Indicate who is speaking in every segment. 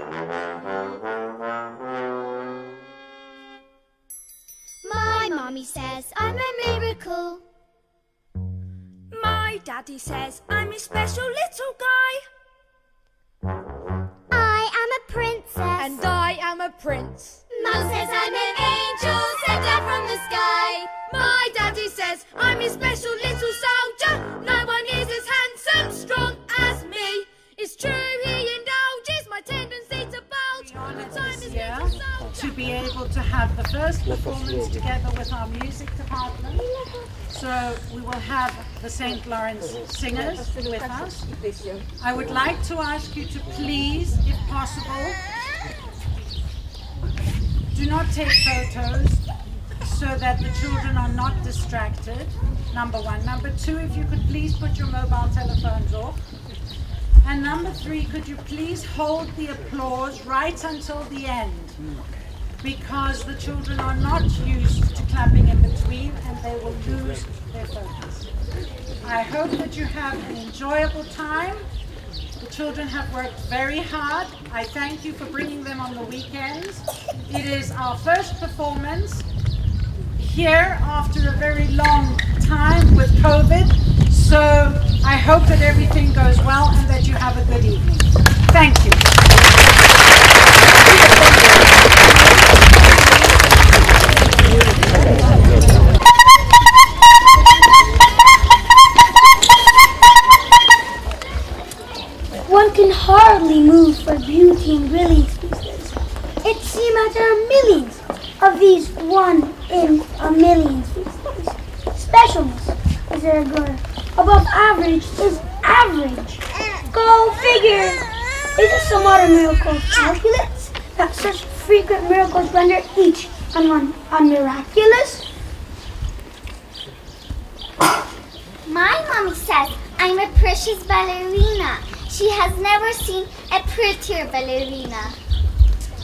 Speaker 1: My mommy says I'm a miracle.
Speaker 2: My daddy says I'm a special little guy.
Speaker 1: I am a princess.
Speaker 3: And I am a prince.
Speaker 1: Mum says I'm an angel sent down from the sky.
Speaker 2: My daddy says I'm a special little soldier. No one is as handsome, strong as me. It's true, he indulges my tendency to bulge. The time is little soldier.
Speaker 4: To be able to have the first performance together with our music department. So we will have the St. Lawrence Singers with us. I would like to ask you to please, if possible, do not take photos so that the children are not distracted, number one. Number two, if you could please put your mobile telephones off. And number three, could you please hold the applause right until the end? Because the children are not used to clapping in between and they will lose their focus. I hope that you have an enjoyable time. The children have worked very hard. I thank you for bringing them on the weekends. It is our first performance here after a very long time with COVID. So I hope that everything goes well and that you have a good evening. Thank you.
Speaker 5: One can hardly move for beauty and brilliance these days. It seems there are millions of these one in a million these days. Specialness is there good. Above average is average. Go figure. Is it some other miracle of calculus that such frequent miracles render each and one miraculous?
Speaker 1: My mommy says I'm a precious ballerina. She has never seen a prettier ballerina.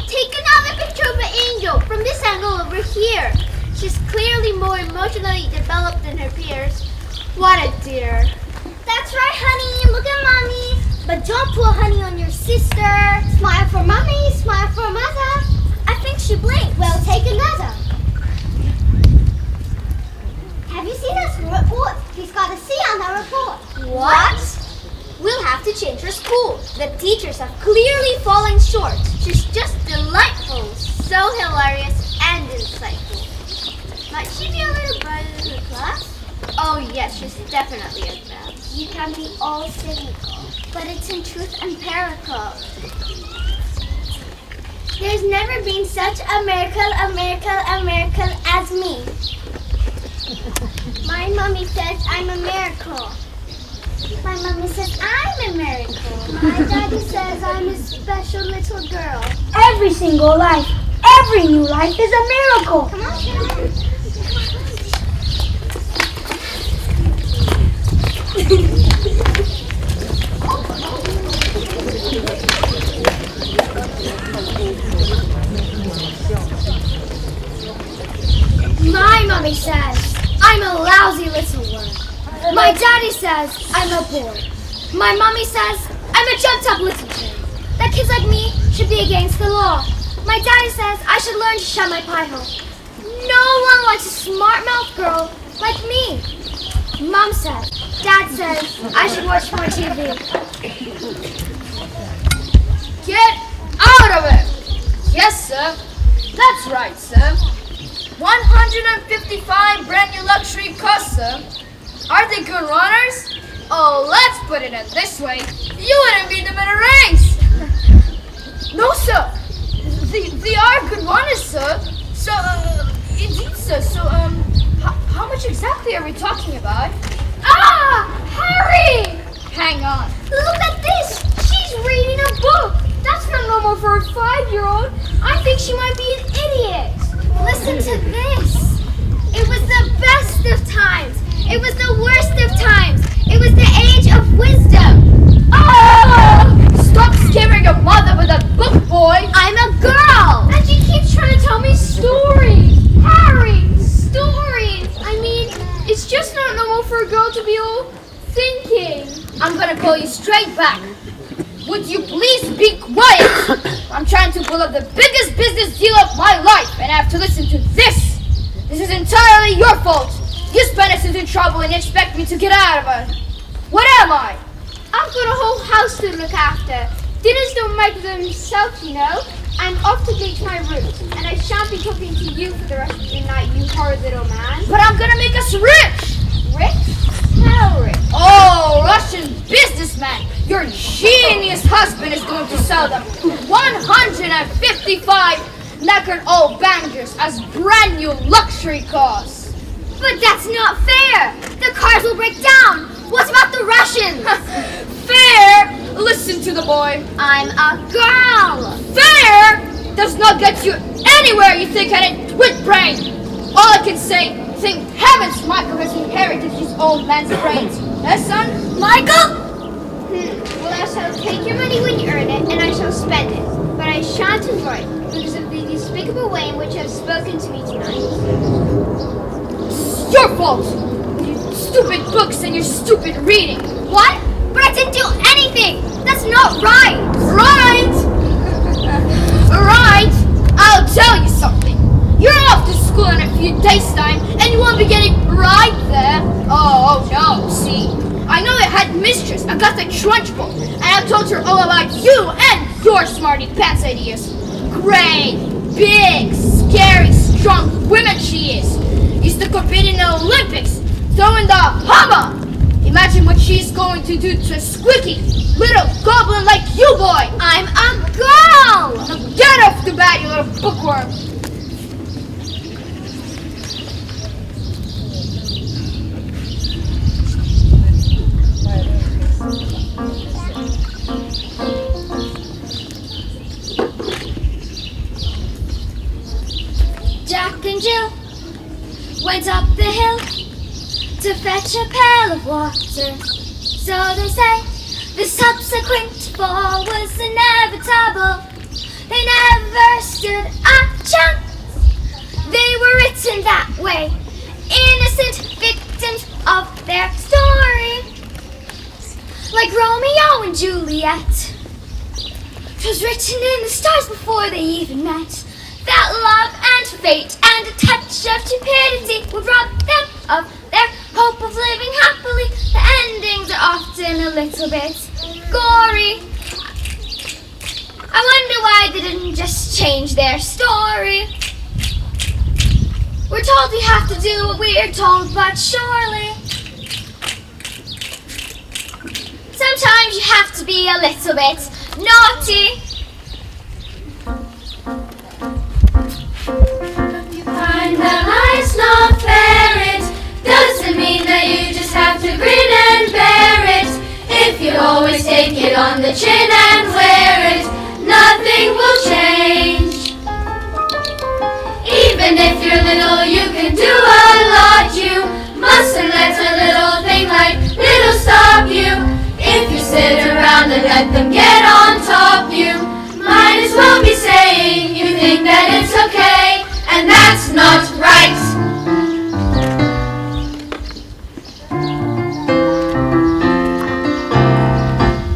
Speaker 1: Take another picture of an angel from this angle over here. She's clearly more emotionally developed than her peers. What a dear. That's right, honey. Look at mommy. But don't pour honey on your sister. Smile for mommy, smile for mother. I think she blinked. Well, take another. Have you seen us report? He's got a C on that report. What? We'll have to change her school. The teachers have clearly fallen short. She's just delightful, so hilarious and insightful. Might she be a little brighter than her class? Oh yes, she's definitely advanced. You can be all cynical, but it's in truth empirical. There's never been such a miracle as me. My mommy says I'm a miracle. My mommy says I'm a miracle. My daddy says I'm a special little girl.
Speaker 5: Every single life, every new life is a miracle.
Speaker 1: Come on, Shannon.
Speaker 5: My mommy says I'm a lousy little worm. My daddy says I'm a boy. My mommy says I'm a jumped up little kid. That kids like me should be against the law. My daddy says I should learn to shut my pie hole. No one likes a smart mouth girl like me. Mom says, Dad says I should watch more TV.
Speaker 3: Get out of it! Yes, sir. That's right, sir. 155 brand new luxury cars, sir. Are they good runners? Oh, let's put it in this way. You wouldn't beat them in a race. No, sir. They are good runners, sir. So, indeed, sir. So, how much exactly are we talking about?
Speaker 5: Ah! Harry!
Speaker 3: Hang on.
Speaker 5: Look at this! She's reading a book! That's not normal for a 5-year-old. I think she might be an idiot.
Speaker 1: Listen to this. It was the best of times. It was the worst of times. It was the age of wisdom.
Speaker 3: Ah! Stop scaring your mother with that book, boy.
Speaker 1: I'm a girl.
Speaker 5: And she keeps trying to tell me stories. Harry, stories. I mean, it's just not normal for a girl to be all thinking.
Speaker 3: I'm gonna call you straight back. Would you please be quiet? I'm trying to pull up the biggest business deal of my life, and I have to listen to this. This is entirely your fault. You spent us into trouble and you expect me to get out of it. What am I?
Speaker 1: I've got a whole house to look after. Dinners don't make themselves, you know. I'm off to bleach my roots, and I shan't be talking to you for the rest of the night, you horrid little man.
Speaker 3: But I'm gonna make us rich!
Speaker 1: Rich? How rich?
Speaker 3: Oh, Russian businessman! Your genius husband is going to sell them 155 knackered old bangers as brand new luxury cars.
Speaker 1: But that's not fair! The cars will break down! What about the Russians?
Speaker 3: Fair? Listen to the boy.
Speaker 1: I'm a girl!
Speaker 3: Fair does not get you anywhere, you thick-headed twit brain. All I can say, thank heavens Michael has inherited his old man's brains. Yes, son?
Speaker 1: Michael? Well, I shall take your money when you earn it, and I shall spend it. But I shan't enjoy it, because of the despicable way in which you have spoken to me tonight.
Speaker 3: It's your fault! Your stupid books and your stupid reading.
Speaker 1: What? But I didn't do anything! That's not right!
Speaker 3: Right! Right! I'll tell you something. You're off to school in a few days' time, and you won't be getting right there. Oh no, see. I know I had mistress, Agatha Trunchbull, and I've told her all about you and your smarty pants ideas. Great, big, scary, strong woman she is. Used to compete in the Olympics, throwing the hammer. Imagine what she's going to do to a squeaky little goblin like you, boy.
Speaker 1: I'm a girl!
Speaker 3: Now get off the bat, you little bookworm.
Speaker 1: Jack and Jill went up the hill to fetch a pail of water. So they say the subsequent fall was inevitable. They never stood a chance. They were written that way, innocent victims of their story. Like Romeo and Juliet. 'Twas written in the stars before they even met, that love and fate and a touch of stupidity would rob them of their hope of living happily. The endings are often a little bit gory. I wonder why they didn't just change their story. We're told we have to do what we're told, but surely sometimes you have to be a little bit naughty.
Speaker 2: You find that life's not fair, it doesn't mean that you just have to grin and bear it. If you always take it on the chin and wear it, nothing will change. Even if you're little, you can do a lot. You mustn't let a little thing like little stop you. If you sit around and let them get on top, you might as well be saying you think that it's okay, and that's not right.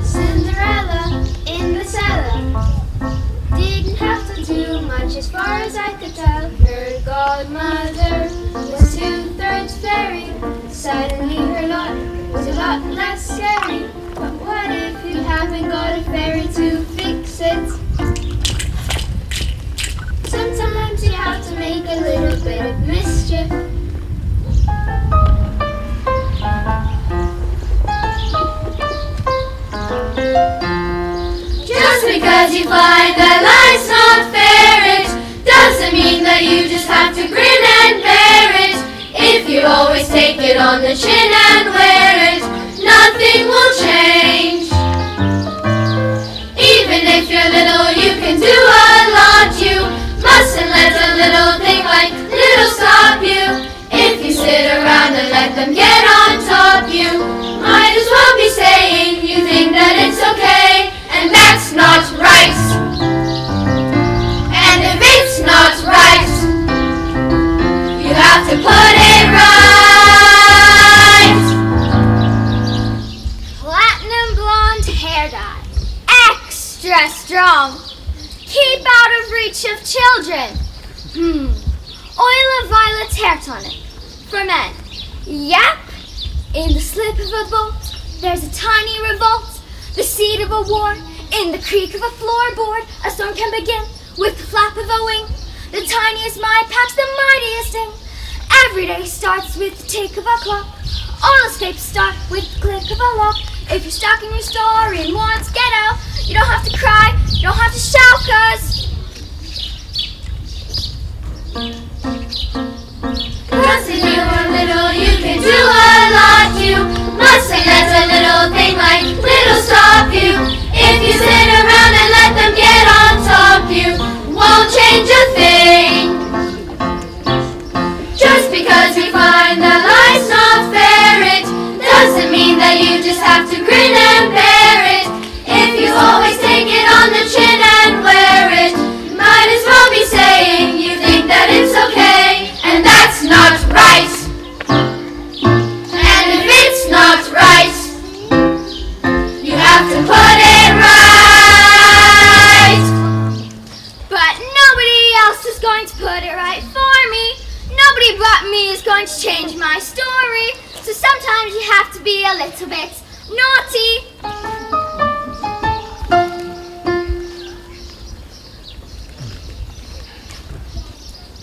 Speaker 1: Cinderella in the cellar didn't have to do much as far as I could tell. Her godmother was 2/3 fairy. Suddenly her lot was a lot less scary. But what if you haven't got a fairy to fix it? Sometimes you have to make a little bit of mischief.
Speaker 2: Just because you find that life's not fair, it doesn't mean that you just have to grin and bear it. If you always take it on the chin and wear it, nothing will change. Even if you're little, you can do a lot. You mustn't let a little thing like little stop you. If you sit around and let them get on top, you might as well be saying you think that it's okay, and that's not right. And if it's not right, you have to put it right.
Speaker 1: Platinum blonde hair dye. Extra strong. Keep out of reach of children. Oil of violet's hair tonic. For men. Yep. In the slip of a bolt, there's a tiny revolt. The seed of a war. In the creak of a floorboard, a storm can begin with the flap of a wing. The tiniest mind packs the mightiest in. Every day starts with the tick of a clock. All escapes start with the click of a lock. If you're stuck in your story and want to get out, you don't have to cry, you don't have to shout, 'cause
Speaker 2: if you are little, you can do a lot. You mustn't let a little thing like little stop you. If you sit around and let them get on top, you won't change a thing. Just because we find that life's not fair, it doesn't mean that you just have to grin and bear it. If you always take it on the chin and wear it, might as well be saying you think that it's okay, and that's not right. And if it's not right, you have to put it right.
Speaker 1: but nobody else is going to put it right for me. Nobody but me is going to change my story. So sometimes you have to be a little bit naughty.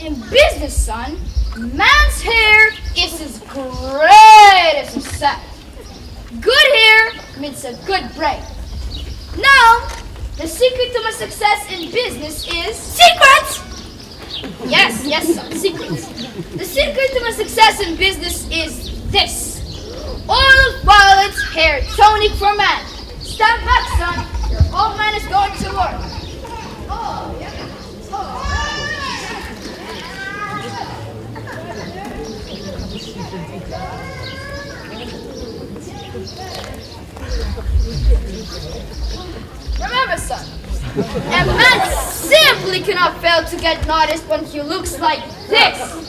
Speaker 3: In business, son, man's hair is his greatest asset. Good hair means a good brain. Now, the secret to my success in business is... Secrets! Yes, son, secrets. The secret to my success in business is this. Oil of violet's hair tonic for man. Stand back, son. Your old man is going to work. Oh, yeah. Remember, son, a man simply cannot fail to get noticed when he looks like this.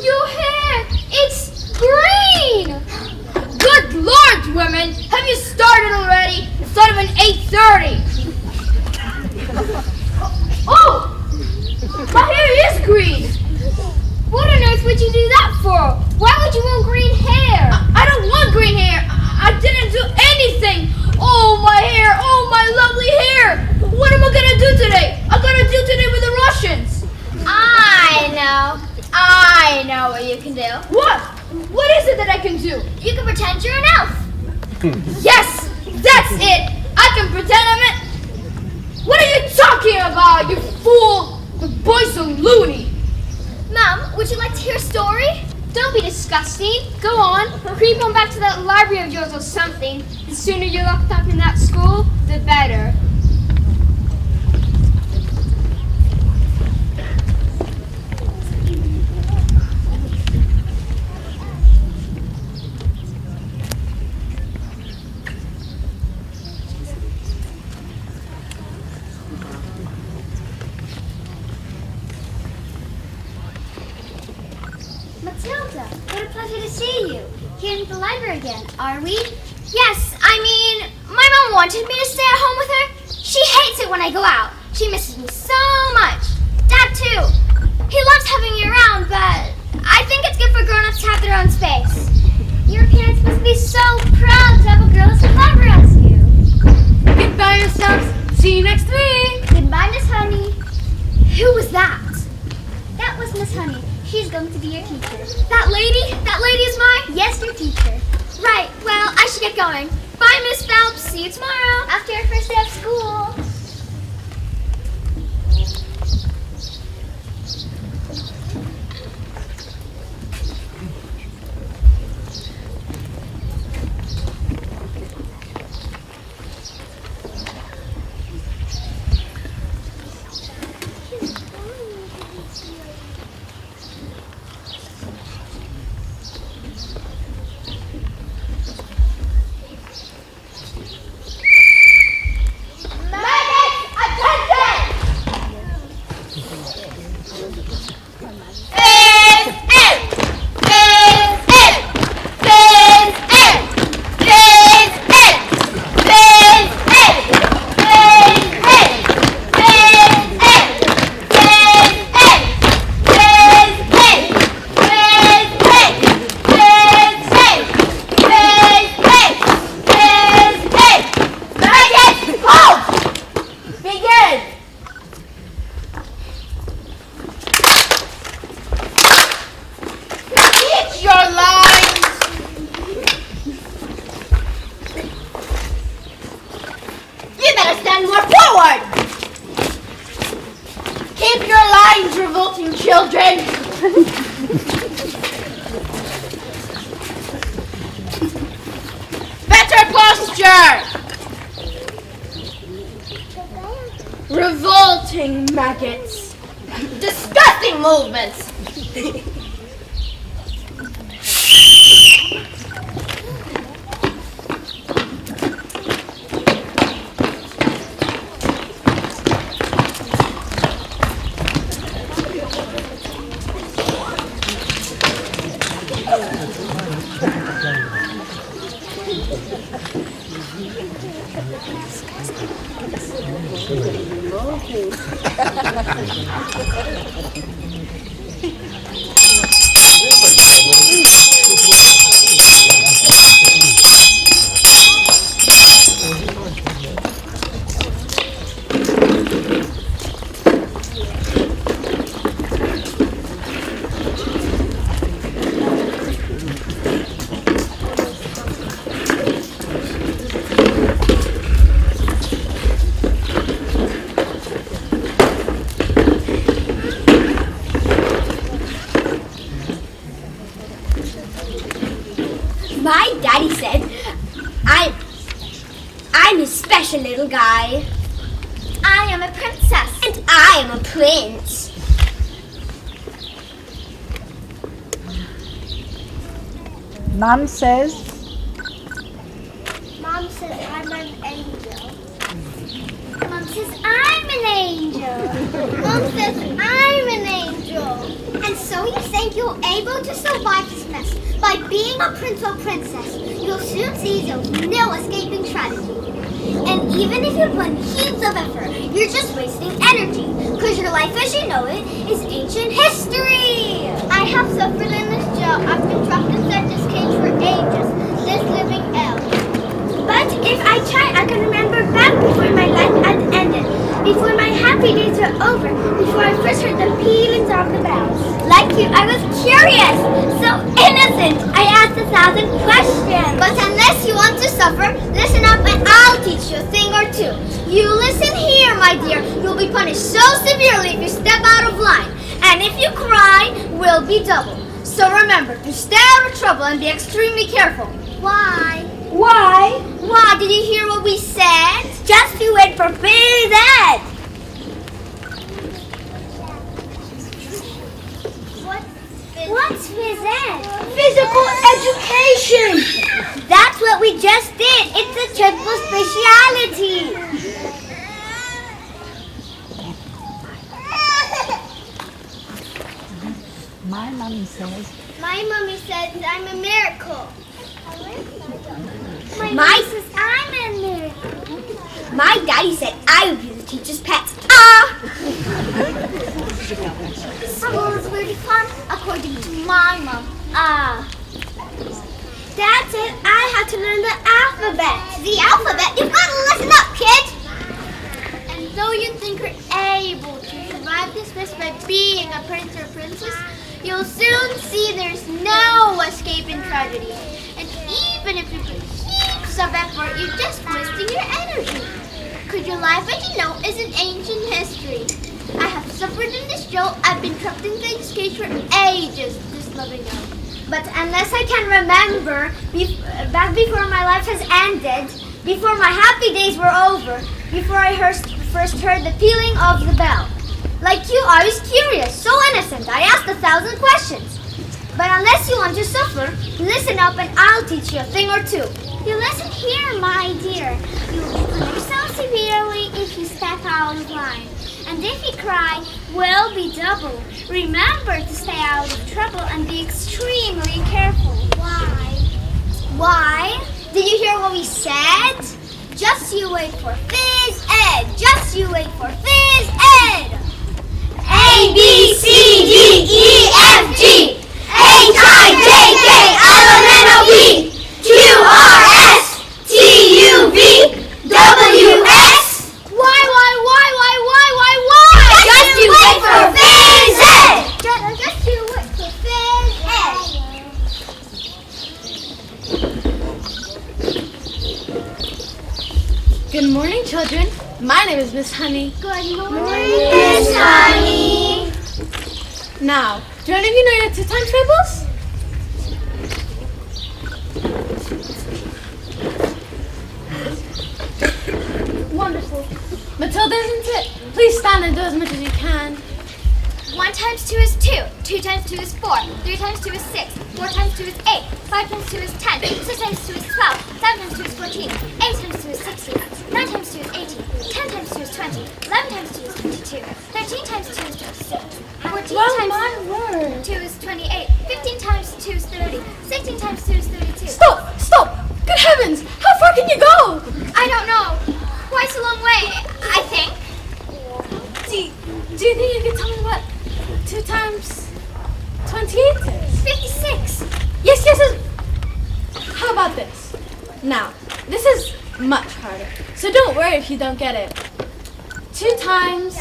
Speaker 1: Your hair! It's green!
Speaker 3: Good Lord, women! Have you started already? It's not even 8:30. Oh! My hair is green!
Speaker 1: What on earth would you do that for? Why would you want green hair?
Speaker 3: I don't want green hair! I didn't do anything! Oh, my hair! Oh, my lovely hair! What am I gonna do today? I'm gonna do today with the Russians!
Speaker 1: I know what you can do.
Speaker 3: What? What is it that I can do?
Speaker 1: You can pretend you're an elf.
Speaker 3: Yes! That's it! I can pretend I'm it! What are you talking about, you fool? The boy's so loony!
Speaker 1: Mom, would you like to hear a story? Don't be disgusting. Go on. Creep on back to that library of yours or something. The sooner you're locked up in that school, the better. Matilda, what a pleasure to see you. Here in the library again, are we? Yes, I mean, my mom wanted me to stay at home with her. She hates it when I go out. She misses me so much. Dad, too. He loves having me around, but I think it's good for grown-ups to have their own space. Your parents must be so proud to have a girl as clever as you.
Speaker 3: Goodbye, yourselves. See you next week.
Speaker 1: Goodbye, Miss Honey. Who was that? That was Miss Honey. She's going to be your teacher. That lady is mine? Yes, your teacher. Right, well, I should get going. Bye, Miss Phelps. See you tomorrow. After our first day of school.
Speaker 3: children! Better posture! Revolting maggots. Disgusting movements.
Speaker 1: My daddy said I'm his special little guy. I am a princess. And I am a prince.
Speaker 4: Mum says,
Speaker 1: Mom says I'm an angel. Mom says I'm an angel. Mom says I'm an angel. And so you think you're able to survive this mess by being a prince or princess. You'll soon see there's no escaping tragedy. And even if you put heaps of effort, you're just wasting energy. Because your life as you know it is ancient history. I have suffered in this jail. I've been trapped inside this cage for ages. This living hell. But if I try, I can remember back before my life had ended. Before my happy days were over. Before I first heard the pealings of the bells. Like you, I was curious. So innocent. I asked 1,000 questions. But unless you want to suffer, listen up and I'll teach you a thing or two. You listen here, my dear. You'll be punished so severely if you step out of line. And if you cry, will be double. So remember to stay out of trouble and be extremely careful. Why?
Speaker 5: Why?
Speaker 1: Why? Did you hear what we said?
Speaker 5: Just you wait for phys ed.
Speaker 1: What's phys ed?
Speaker 5: Physical education.
Speaker 1: That's what we just did. It's a Trunchbull speciality.
Speaker 4: my mum says,
Speaker 1: My mommy says I'm a miracle. My mom says I'm a miracle. My daddy said I would be the teacher's pet. School is really fun, according to my mom. Dad said I had to learn the alphabet. The alphabet? You've got to listen up, kid. And though you think you're able to survive this mess by being a prince or princess, you'll soon see there's no escaping tragedy. And even if you put heaps of effort, you're just wasting your energy. Because your life, as you know, is an ancient history. I have suffered in this jail. I've been trapped in this cage for ages, this loving hell. But unless I can remember, back before my life has ended, before my happy days were over, before I first heard the pealing of the bell. Like you, I was curious, so innocent. I asked 1,000 questions. But unless you want to suffer, listen up and I'll teach you a thing or two. You listen here, my dear. You will be punished so severely if you step out of line. And if you cry, will be double. Remember to stay out of trouble and be extremely careful. Why? Why? Did you hear what we said? Just you wait for phys ed. Just you wait for phys ed. A, B, C, D, E, F, G, H, I, J, K, L, M, N, O, P, Q, R, S, T, U, V, W, X. Why? Just you wait for phys ed. Just you wait for phys ed.
Speaker 3: Good morning, children. My name is Miss Honey.
Speaker 1: Good morning, Miss Honey.
Speaker 2: Now, do any of you know your 2 times tables? Wonderful. Matilda, isn't it? Please stand and do as much as you can.
Speaker 1: 1 times 2 is 2. 2 times 2 is 4. 3 times 2 is 6. 4 times 2 is 8. 5 times 2 is 10. 6 times 2 is 12. 7 times 2 is 14. 8 times 2 is 16. 9 times 2 is 18. 10 times 2 is 20. 11 times 2 is 22. 13 times 2 is 26. 14 times 2 is 28. 15 times 2 is 30. 16 times 2 is 32.
Speaker 2: Stop! Stop! Good heavens! How far can you go?
Speaker 1: I don't know. Quite a long way, I think.
Speaker 2: Do you think you could tell me what 2 times 28 is?
Speaker 1: 56.
Speaker 2: Yes. How about this? Now, this is much harder, so don't worry if you don't get it. 2 times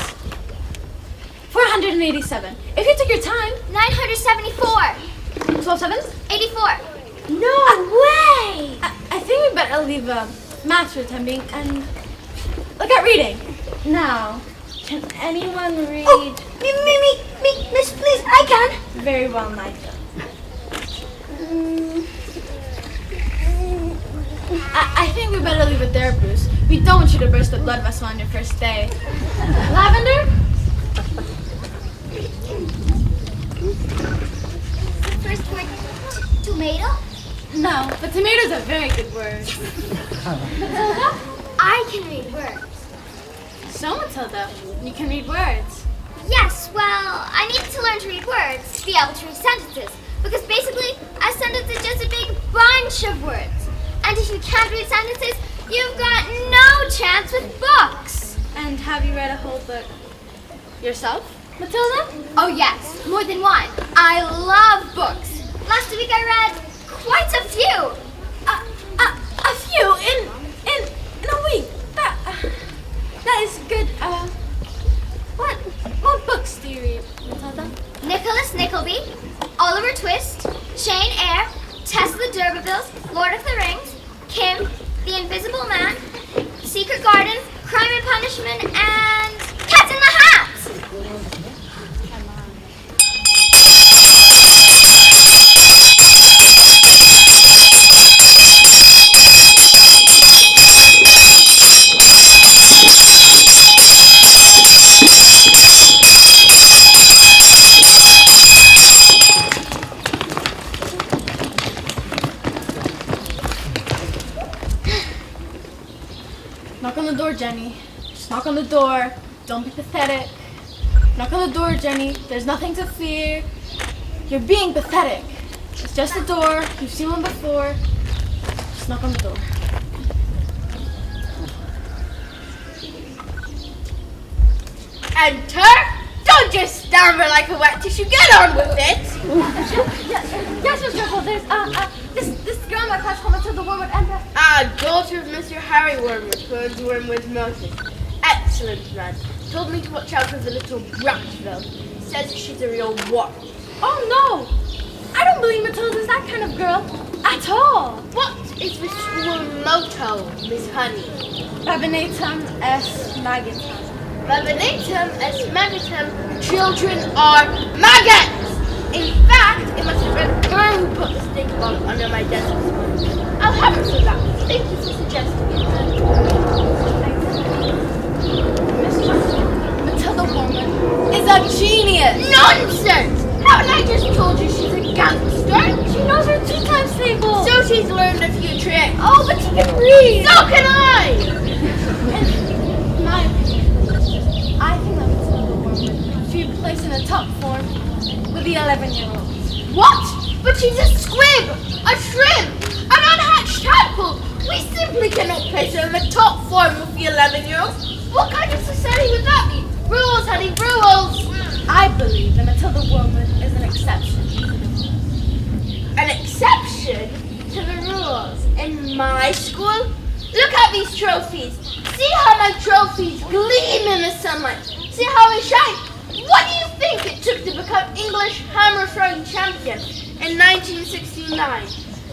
Speaker 2: 487. If you took your time.
Speaker 1: 974.
Speaker 2: 12 sevens?
Speaker 1: 84.
Speaker 5: No way!
Speaker 2: I think we better leave math for the time being and look at reading. Now, can anyone read?
Speaker 5: Oh, me, miss, please, I can.
Speaker 2: Very well, Nigel. I think we better leave it there, Bruce. We don't want you to burst a blood vessel on your first day. Lavender?
Speaker 1: First word, tomato?
Speaker 2: No, but tomato's a very good word. Matilda?
Speaker 1: I can read words.
Speaker 2: So, Matilda, you can read words.
Speaker 1: Yes, well, I need to learn to read words to be able to read sentences. Because basically, a sentence is just a big bunch of words. And if you can't read sentences, you've got no chance with books.
Speaker 2: And have you read a whole book yourself, Matilda?
Speaker 1: Oh yes, more than one. I love books. Last week I read quite a few.
Speaker 2: A few in a week. That is good. What books do you read, Matilda?
Speaker 1: Nicholas Nickleby, Oliver Twist, Jane Eyre, Tess the D'Urbervilles, Lord of the Rings, Kim, The Invisible Man, Secret Garden, Crime and Punishment, and Cat in the Hat.
Speaker 2: Knock on the door, Jenny. Just knock on the door. Don't be pathetic. Knock on the door, Jenny. There's nothing to fear. You're being pathetic. It's just a door. You've seen one before. Just knock on the door.
Speaker 3: Enter! Don't just stand there like a wet tissue. Get on with it!
Speaker 2: Yes, Mr. Trunchbull, there's this girl in my class called Matilda Wormwood and
Speaker 3: Daughter of Mr. Harry Wormwood, who owns Wormwood Moses. Excellent man. Told me to watch out for the little brat though. Says she's a real wart.
Speaker 2: Oh no! I don't believe Matilda's that kind of girl at all.
Speaker 3: What is the school motto, Miss Honey?
Speaker 2: Babinatum est magnetum.
Speaker 3: Babinatum est magnetum, children are maggots! In fact, it must have been her who put the stink bug under my desk this morning. I'll have her for that. Thank you for suggesting it.
Speaker 2: Miss Trunchbull, Matilda Wormwood is a genius!
Speaker 3: Nonsense! Haven't I just told you she's a gangster?
Speaker 2: She knows her 2 times table!
Speaker 3: So she's learned a few tricks.
Speaker 2: Oh, but she can read!
Speaker 3: So can I!
Speaker 2: In my opinion, I think that Matilda Wormwood should be placed in a top form with the 11-year-olds.
Speaker 3: What? But she's a squib, a shrimp, an unhatched tadpole. We simply cannot place her in the top form with the 11-year-olds. What kind of society would that be? Rules, honey, rules.
Speaker 2: I believe that Matilda Wormwood is an exception.
Speaker 3: An exception to the rules in my school? Look at these trophies. See how my trophies gleam in the sunlight. See how they shine. What do you think it took to become English hammer throwing champion in 1969?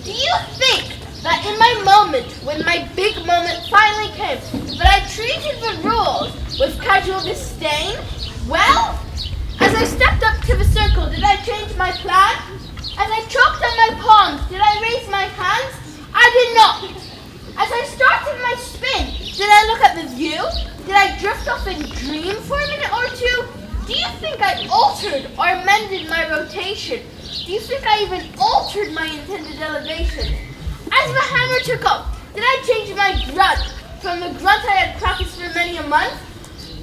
Speaker 3: Do you think that in my moment, when my big moment finally came, that I treated the rules with casual disdain? Well, As I stepped up to the circle, did I change my plan? As I choked on my palms, did I raise my hands? I did not. As I started my spin, did I look at the view? Did I drift off and dream for a minute or two? Do you think I altered or mended my rotation? Do you think I even altered my intended elevation? As the hammer took up, did I change my grunt from the grunt I had practiced for many a month?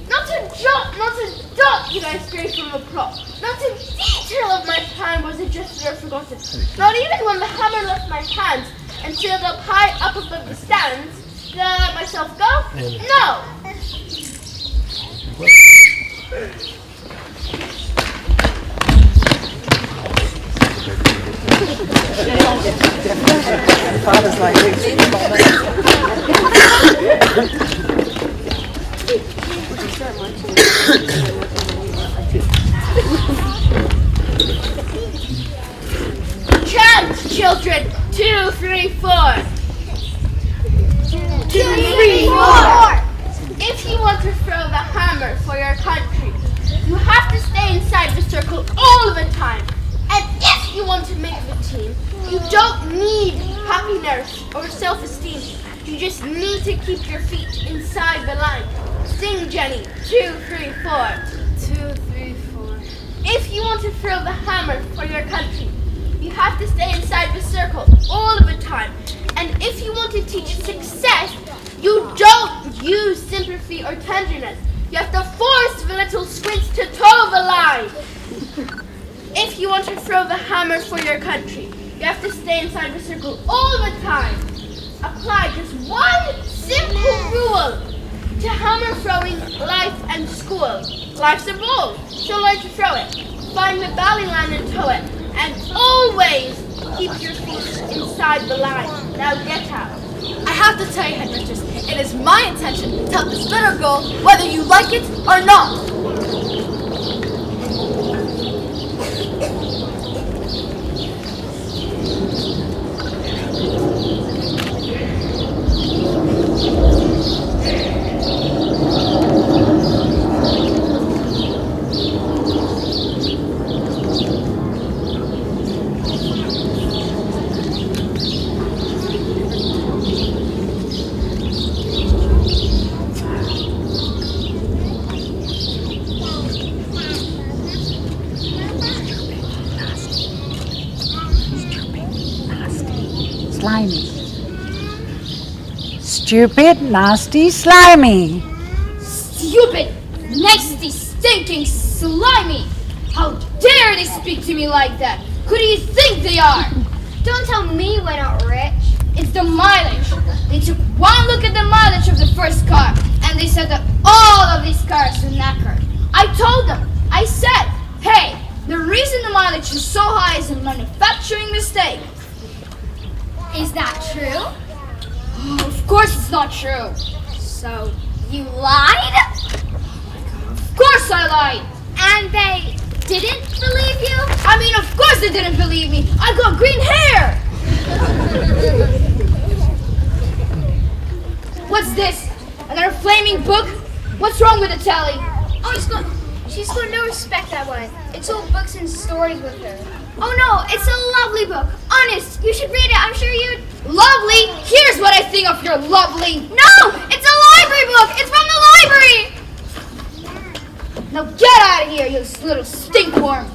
Speaker 3: Not a jot, not a dot did I stray from the prop. Not a detail of my plan was adjusted or forgotten. Not even when the hammer left my hands and sailed up high up above the stands, did I let myself go? No!
Speaker 6: Father's like,
Speaker 3: Chant, children! 2, 3, 4. 2, 3, 4. If you want to throw the hammer for your country, you have to stay inside the circle all the time. And if you want to make the team, you don't need happiness or self-esteem. You just need to keep your feet inside the line. Sing, Jenny. 2, 3, 4.
Speaker 2: 2, 3, 4.
Speaker 3: If you want to throw the hammer for your country, you have to stay inside the circle all of the time. And if you want to teach success, you don't use sympathy or tenderness. You have to force the little squints to toe the line. If you want to throw the hammer for your country, you have to stay inside the circle all the time. Apply just one simple rule to hammer throwing, life, and school. Life's a ball, so learn to throw it. Find the belly line and tow it. And always keep your feet inside the line. Now get out.
Speaker 2: I have to tell you, Henriches, it is my intention to help this little girl whether you like it or not.
Speaker 4: Slimy. Stupid, nasty, slimy.
Speaker 3: Stupid, nasty, stinking, slimy! How dare they speak to me like that? Who do you think they are?
Speaker 1: Don't tell me we're not rich.
Speaker 3: It's the mileage. They took one look at the mileage of the first car, and they said that all of these cars are knackered. I told them, I said, hey, the reason the mileage is so high is a manufacturing mistake.
Speaker 1: Is that true?
Speaker 3: Oh, of course it's not true.
Speaker 1: So, you lied?
Speaker 3: Of course I lied.
Speaker 1: And they didn't believe you?
Speaker 3: I mean, of course they didn't believe me. I got green hair. What's this? Another flaming book? What's wrong with the telly?
Speaker 1: Oh, she's got no respect, that one. It's all books and stories with her. Oh no, it's a lovely book. Honest, you should read it. I'm sure you'd...
Speaker 3: Lovely? Here's what I think of your lovely.
Speaker 1: No! It's a library book! It's from the library!
Speaker 3: Now get out of here, you little stinkworm.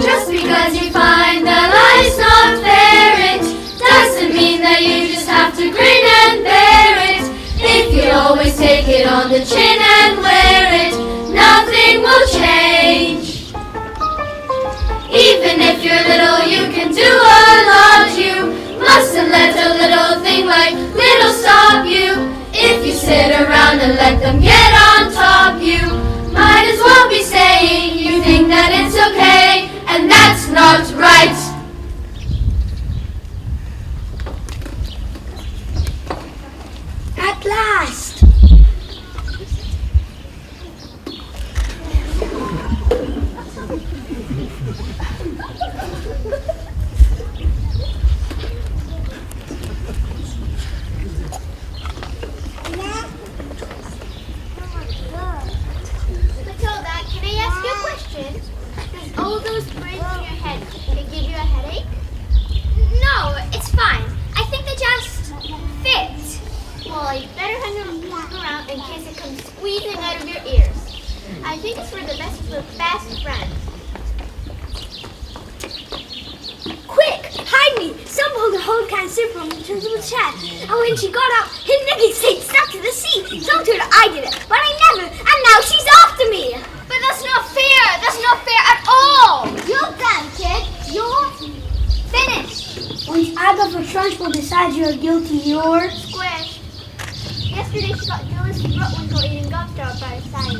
Speaker 2: Just because you find that life's not fair, it doesn't mean that you just have to grin and bear it. If you always take it on the chin and wear it, nothing will change. Even if you're little, you can do a lot. You mustn't let a little thing like little stop you. If you sit around and let them get on top, you might as well be saying you think that it's okay, and that's not right.
Speaker 5: At last!
Speaker 1: Matilda, can I ask you a question? Does all those braids in your head, they give you a headache? No, it's fine. I think they just fit. Well, you better hang them around in case it comes squeezing out of your ears. I think it's for the best of best friends.
Speaker 5: Quick, hide me! Some pulled a whole can of soup from Trunchbull's chat, and when she got up, his nugget stayed stuck to the sea. Some told her I did it, but I never, and now she's after me!
Speaker 1: But that's not fair! That's not fair at all! You're done, kid. You're finished.
Speaker 5: Once Agatha Trunchbull decides you're guilty, you're
Speaker 1: Squish. Yesterday she got Julius Rutwinkle eating gumdrop by her side.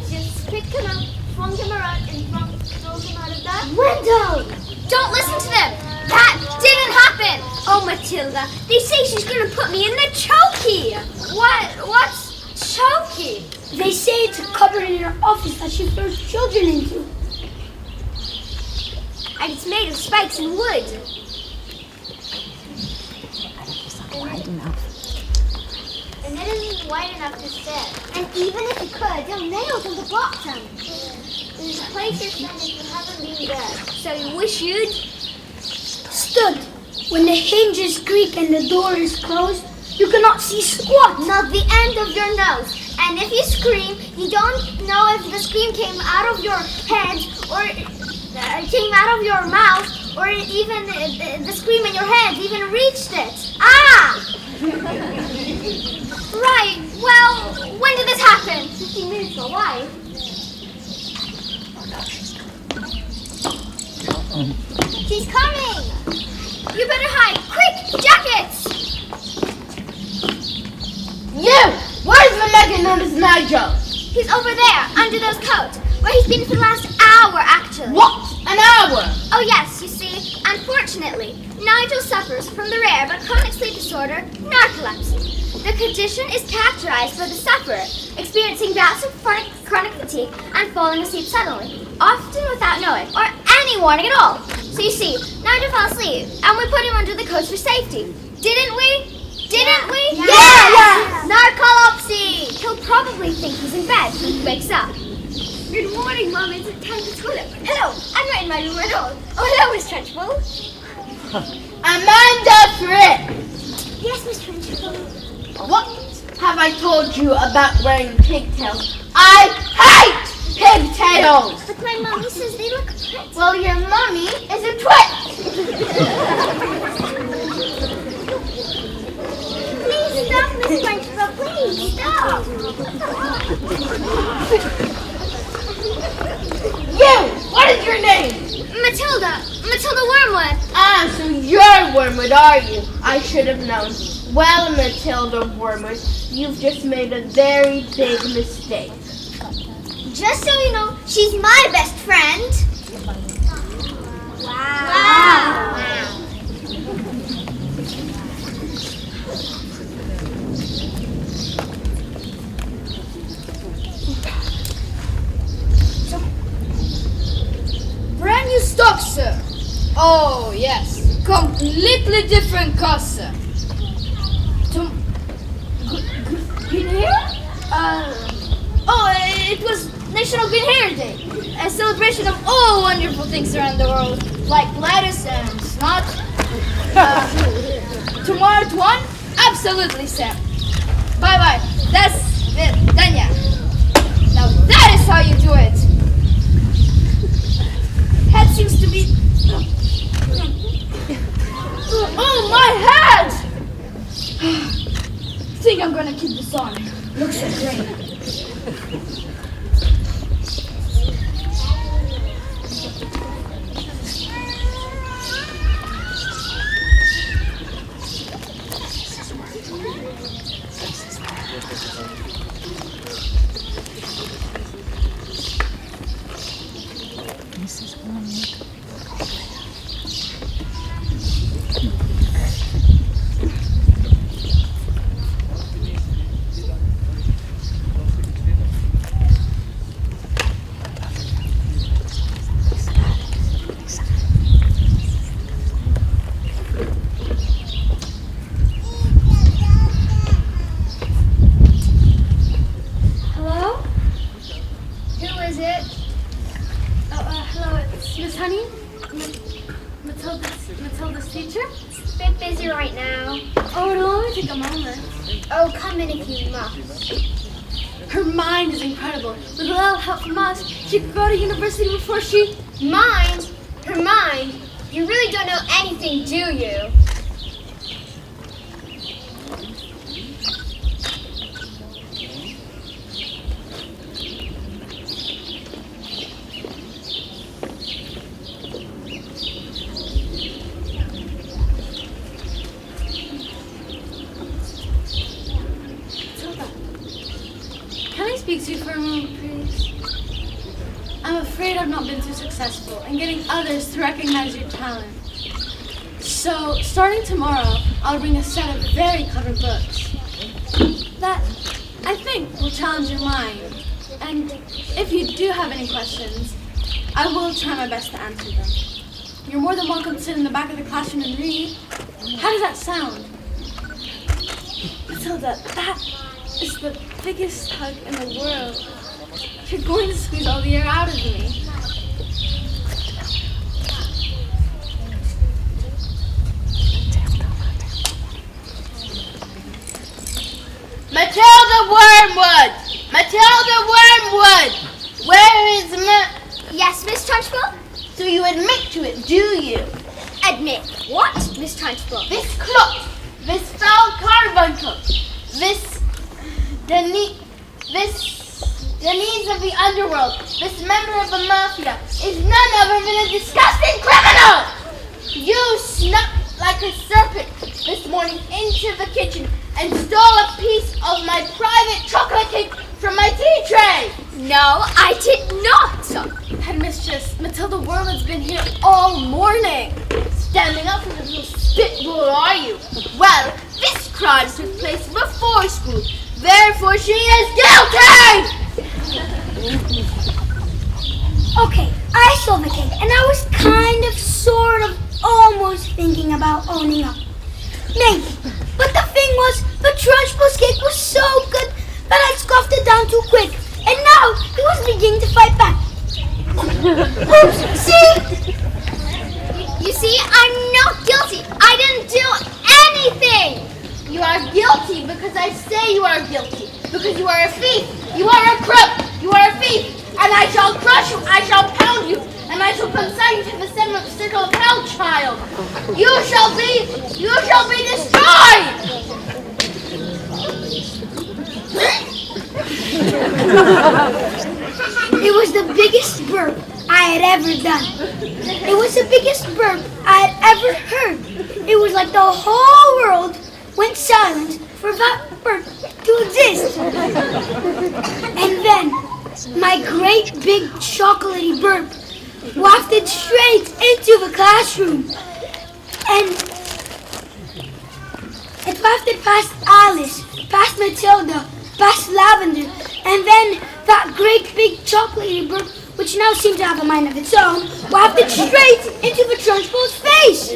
Speaker 1: She just picked him up, flung him around, and drove him out of that
Speaker 5: window!
Speaker 1: Don't listen to them! That didn't happen!
Speaker 5: Oh, Matilda, they say she's gonna put me in the chokey!
Speaker 1: What's chokey?
Speaker 5: They say it's a cupboard in her office that she throws children into. And it's made of spikes and wood.
Speaker 1: And it isn't wide enough to sit. And even if you could, there are nails on the bottom. There's a place you're son if you haven't been there.
Speaker 5: So you wish you'd stood. When the hinges creak and the door is closed, you cannot see squat.
Speaker 1: Not the end of your nose. And if you scream, you don't know if the scream came out of your head or came out of your mouth or even the scream in your head even reached it. Ah! Right. Well, when did this happen? 15 minutes ago. Why? She's coming! You better hide! Quick! Jackets!
Speaker 3: You! Where's the Megan known as Nigel?
Speaker 1: He's over there, under those coats, where he's been for the last hour, actually.
Speaker 3: What? An hour?
Speaker 1: Oh yes, you see, unfortunately, Nigel suffers from the rare but chronic sleep disorder, narcolepsy. The condition is characterized by the sufferer experiencing bouts of chronic fatigue and falling asleep suddenly, often without knowing, or any warning at all. So you see, Nigel fell asleep, and we put him under the coats for safety. Didn't we? Didn't we?
Speaker 5: Yeah.
Speaker 1: Narcolepsy! He'll probably think he's in bed when he wakes up. Good morning, Mom. Is it time to school? Hello. I'm not in my room at all. Oh, hello, Miss Trunchbull.
Speaker 3: Amanda Fripp!
Speaker 1: Yes, Miss Trunchbull.
Speaker 3: What have I told you about wearing pigtails? I hate pigtails!
Speaker 1: But my mommy says they look pretty.
Speaker 3: Well, your mommy is a twit!
Speaker 1: Please stop, Miss Trunchbull. Please stop.
Speaker 3: You! What is your name?
Speaker 1: Matilda. Matilda Wormwood.
Speaker 3: Ah, so you're Wormwood, are you? I should have known. Well, Matilda Wormwood, you've just made a very big mistake.
Speaker 1: Just so you know, she's my best friend. Wow.
Speaker 3: Brand new stock, sir. Oh, yes. Completely different cost, sir. Green hair? It was National Green Hair Day. A celebration of all wonderful things around the world, like lettuce and snot. Tomorrow at 1? Absolutely, Sam. Bye-bye. That's it. Danya. Now that is how you do it. Head seems to be... Oh, my head! Think I'm gonna keep this on. Looks so great.
Speaker 2: Miss Honey? Matilda's teacher?
Speaker 1: A bit busy right now.
Speaker 2: Oh, it'll only take a moment.
Speaker 1: Oh, come in if you must.
Speaker 2: Her mind is incredible. With a little help from us, she could go to university before she...
Speaker 1: Mind? Her mind? You really don't know anything, do you?
Speaker 2: Can I speak to you for a moment, please? I'm afraid I've not been too successful in getting others to recognize your talent. So, starting tomorrow, I'll bring a set of very clever books that I think will challenge your mind. And if you do have any questions, I will try my best to answer them. You're more than welcome to sit in the back of the classroom and read. How does that sound? Matilda, that is the biggest hug in the world. You're going to squeeze all the air out of me.
Speaker 3: Matilda Wormwood! Matilda Wormwood! Where is
Speaker 1: Yes, Miss Trunchbull?
Speaker 3: Do you admit to it, do you?
Speaker 1: Admit what, Miss Trunchbull?
Speaker 3: This clot, this foul carbuncle, this Denise of the underworld, this member of the mafia, is none other than a disgusting criminal! You snuck like a serpent this morning into the kitchen and stole a piece of my private chocolate cake from my tea tray!
Speaker 1: No, I did not!
Speaker 2: Headmistress, Matilda Wormwood's been here all morning.
Speaker 3: Standing up for the little spitball, are you? Well, this crime took place before school. Therefore, she is guilty!
Speaker 5: Okay, I saw the cake, and I was kind of, sort of, almost thinking about owning up. Maybe. But the thing was, the Trunchbull's cake was so good that I scoffed it down too quick. And now, he was beginning to fight back. Oops, see?
Speaker 1: You see, I'm not guilty. I didn't do anything.
Speaker 3: You are guilty because I say you are guilty. Because you are a thief. You are a crook. You are a thief. And I shall crush you. I shall pound you. And I shall consign you to the seventh circle of hell, child. You shall be destroyed.
Speaker 5: It was the biggest burp I had ever done. It was the biggest burp I had ever heard. It was like the whole world went silent for that burp to exist. And then, my great big chocolatey burp wafted straight into the classroom. And it wafted past Alice, past Matilda, past Lavender, and then that great big chocolatey burp, which now seemed to have a mind of its own, wafted straight into the Trunchbull's face.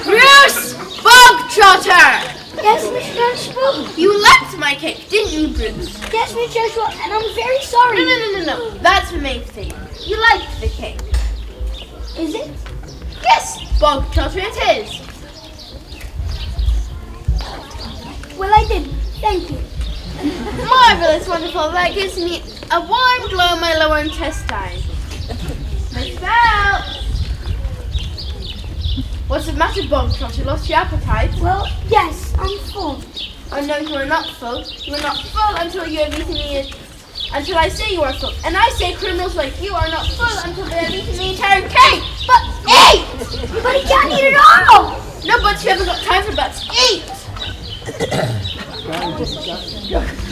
Speaker 3: Bruce Bogtrotter!
Speaker 5: Yes, Miss Trunchbull?
Speaker 3: You left my cake, didn't you, Bruce?
Speaker 5: Yes, Miss Trunchbull, and I'm very sorry.
Speaker 3: No. That's the main thing. You liked the cake.
Speaker 5: Is it?
Speaker 3: Yes, Bogtrotter it is.
Speaker 5: Well, I did. Thank you.
Speaker 3: Marvelous, wonderful. That gives me a warm glow in my lower intestine. Miss Phelps! What's the matter, Bogtrotter? You lost your appetite?
Speaker 5: Well, yes, I'm full.
Speaker 3: Oh no, you are not full. You are not full until you have eaten until I say you are full. And I say criminals like you are not full until they have eaten the entire cake. But eat!
Speaker 5: But he can't eat it all!
Speaker 3: No, but you haven't got time for butts. Eat!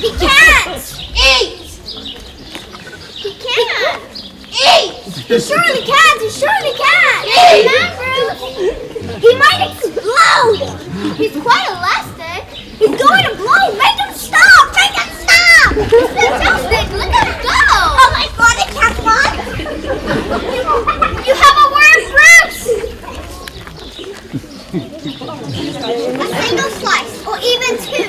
Speaker 1: He can't!
Speaker 3: Eat!
Speaker 1: He can't!
Speaker 3: Eat!
Speaker 1: He surely can! He surely can!
Speaker 3: Eat!
Speaker 1: Remember, he might explode! He's quite elastic. He's going to blow! Make him stop! Make him stop! He's fantastic! Look at him go! Oh my god, it can't run! You have a word, Bruce! A single slice, or even two,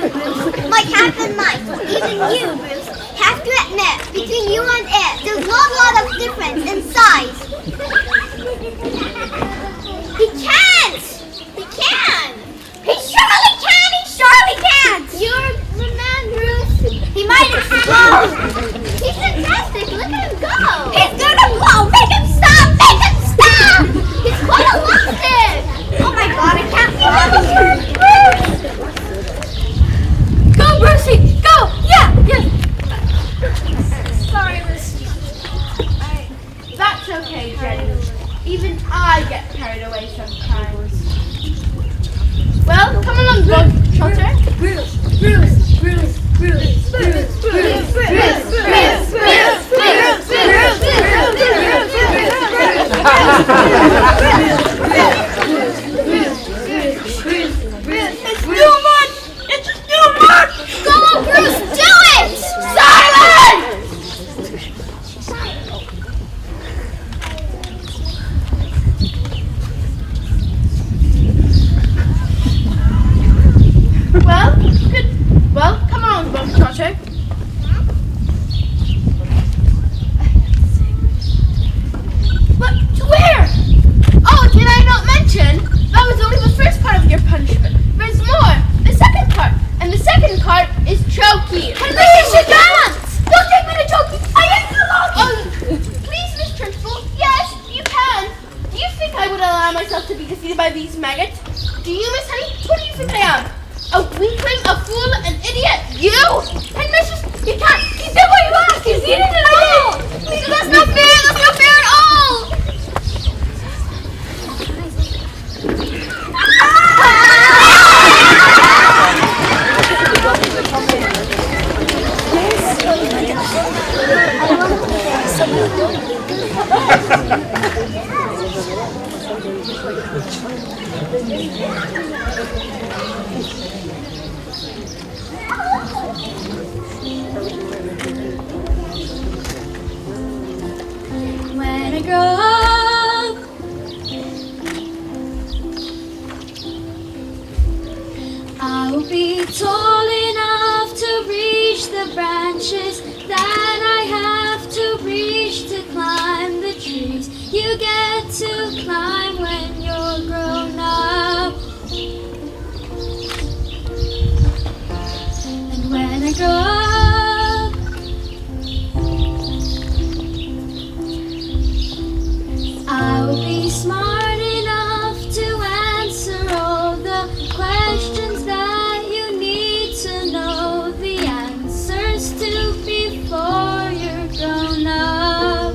Speaker 1: might happen might, even you, Bruce, have to admit, between you and it, there's not a lot of difference in size.
Speaker 3: Even I get carried away sometimes. Well, come along, Trotter.
Speaker 2: It's too much! It's too much!
Speaker 1: Go on, Bruce, do it!
Speaker 3: Silence! Well, good. Well, come on, Trotter. But to where? Oh, did I not mention? That was only the first part of your punishment. There's more. The second part. And the second part is choking.
Speaker 1: Please, you can't!
Speaker 3: Don't take me to choking. I ain't the law. Oh, please, Miss Trunchbull. Yes, you can. Do you think I would allow myself to be defeated by these maggots? Do you, Miss Honey? What do you think I am? A weakling, a fool, an idiot? You? And Mrs. You can't. He did what you asked. He's eating it all. That's not fair. That's not fair at all.
Speaker 2: When I grow up, I will be tall enough to reach the branches that I have to reach to climb the trees you get to climb when you're grown up. And when I grow up, I will be smart enough to answer all the questions that you need to know the answers to before you're grown up.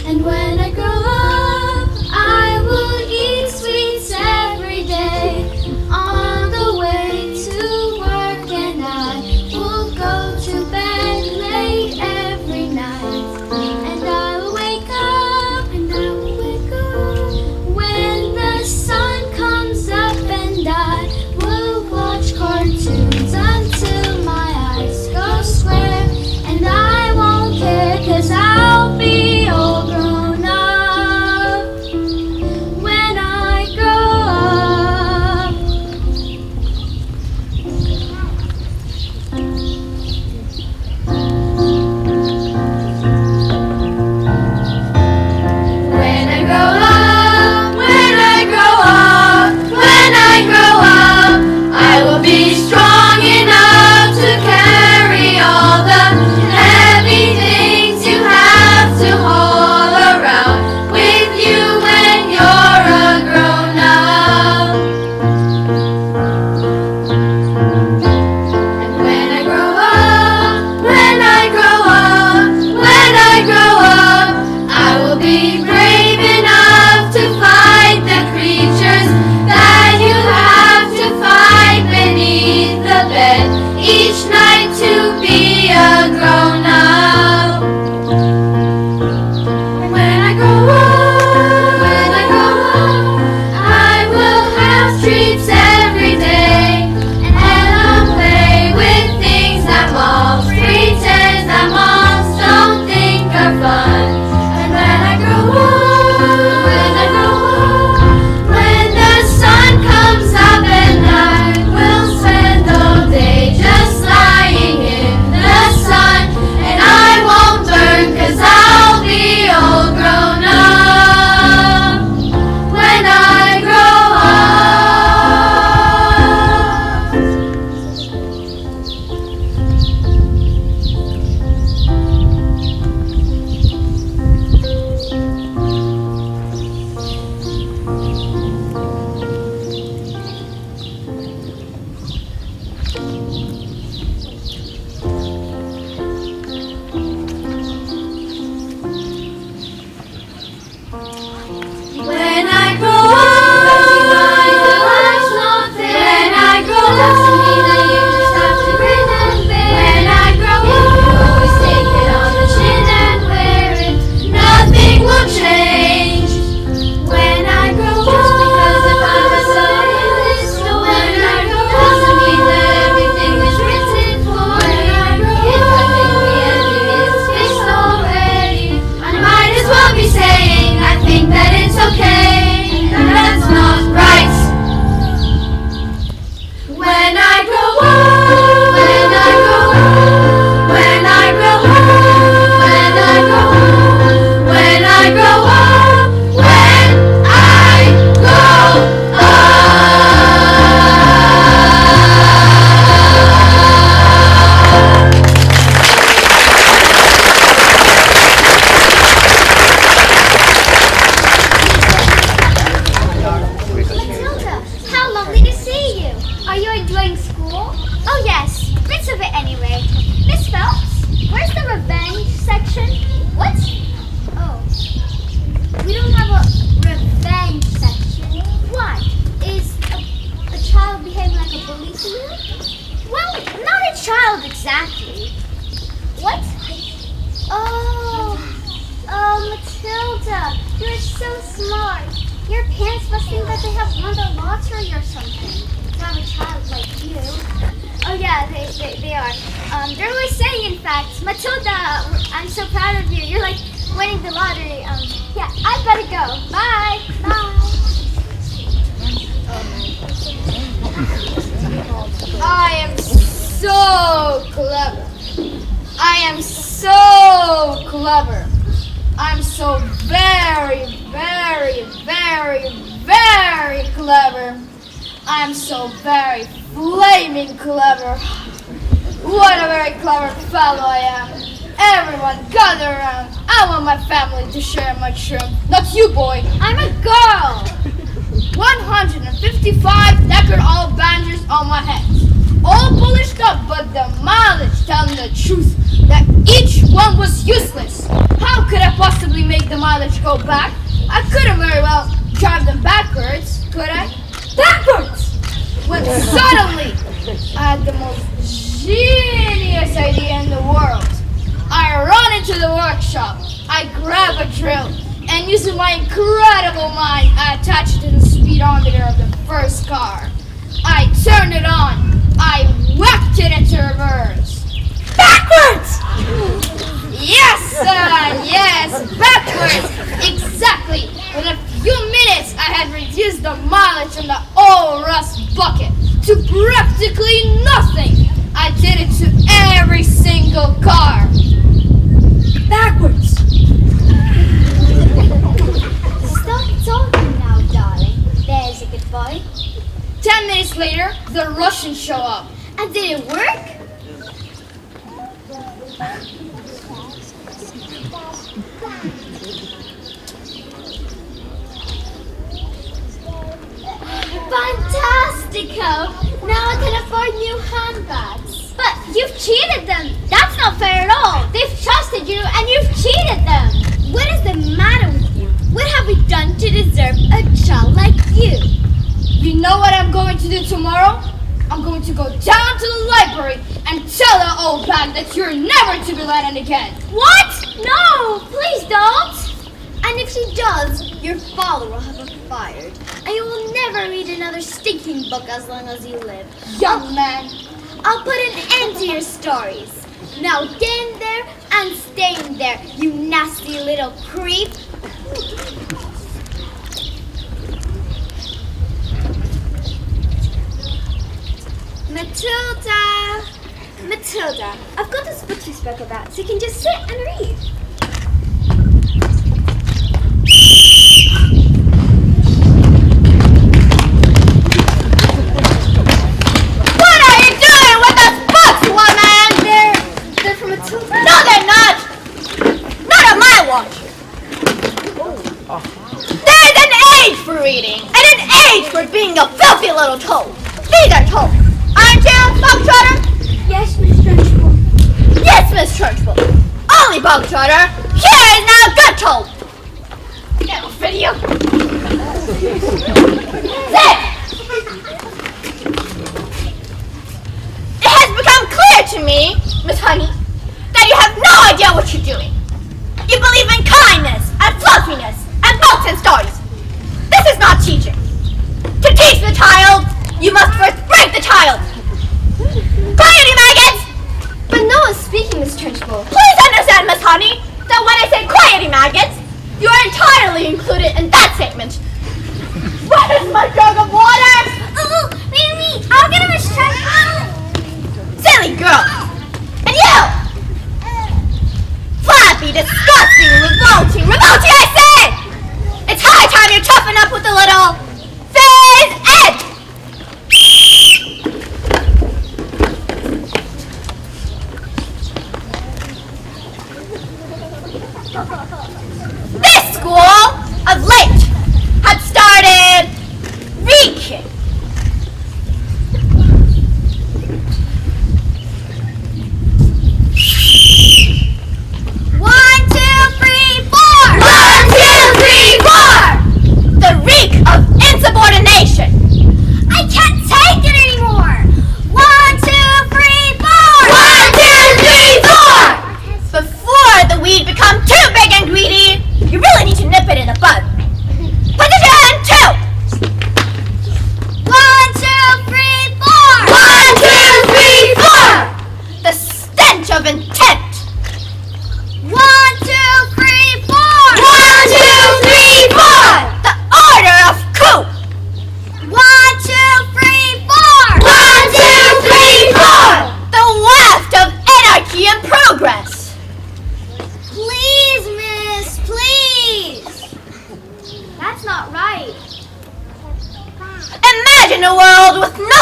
Speaker 2: And when I grow up, I will eat sweets every day on the way to work, and I will go to bed late every night, and I will wake up, when the sun comes up, and I will watch cartoons until my eyes go square, and I won't care 'cause I'll be all grown
Speaker 1: What? Oh. We don't have a revenge section. Why? Is a child behaving like a bully to you? Well, not a child exactly. What? Oh, Matilda, you're so smart. Your parents must think that they have won the lottery or something to have a child like you. Oh yeah, they are. They're always saying, in fact, Matilda, I'm so proud of you. You're like winning the lottery. Yeah, I better go. Bye. Bye.
Speaker 3: I am so clever. I am so clever. I'm so very, very, very, very clever. I'm so very flaming clever. What a very clever fellow I am. Everyone gather around. I want my family to share my shrimp. Not you, boy. I'm a girl. 155 decorated olive bandagers on my head. All polished up, but the mileage telling the truth that each one was useless. How could I possibly make the mileage go back? I couldn't very well drive them backwards, could I? Backwards! When suddenly I had the most genius idea in the world. I run into the workshop, I grab a drill, and using my incredible mind, I attach it to the speedometer of the first car. I turned it on. I whacked it into reverse. Backwards! Yes, yes, backwards. Exactly. Within a few minutes, I had reduced the mileage on the old rust bucket to practically nothing. I did it to every single car. Backwards.
Speaker 1: Stop talking now, darling. There's a good boy.
Speaker 3: 10 minutes later, the Russians show up.
Speaker 1: And did it work? Fantastico! Now I can afford new handbags. But you've cheated them. That's not fair at all. They've trusted you and you've cheated them. What is the matter with you? What have we done to deserve a child like you?
Speaker 3: You know what I'm going to do tomorrow? I'm going to go down to the library and tell that old bag that you're never to be let in again.
Speaker 1: What? No, please don't. And if she does, your father will have her fired. And you will never read another stinking book as long as you live.
Speaker 3: Young man.
Speaker 1: I'll put an end to your stories. Now get in there and stay in there, you nasty little creep. Matilda! Matilda, I've got this book you spoke about, so you can just sit and read.
Speaker 3: What are you doing with those books, woman?
Speaker 1: They're from Matilda.
Speaker 3: No, they're not. Not on my watch. There's an age for reading and an age for being a filthy little toad. These are toads. Aren't you, Bogtrotter?
Speaker 5: Yes, Miss Trunchbull.
Speaker 3: Yes, Miss Trunchbull. Only Bogtrotter. Here is now good toad. Little video. Sit. It has become clear to me, Miss Honey, that you have no idea what you're doing. You believe in kindness and fluffiness and books and stories. This is not teaching. To teach the child, you must first break the child. Quiet, you maggots!
Speaker 1: But no one's speaking, Miss Trunchbull.
Speaker 3: Please understand, Miss Honey, that when I say quiet, you maggots, you are entirely included in that statement. What is my jug of water?
Speaker 1: Oh, Mary, I'll get him, Miss Trunchbull.
Speaker 3: Silly girl! And you! Flappy, disgusting, revolting, I say! It's high time you toughen up with a little phase edge! This school, of late, had started reeking. One, two,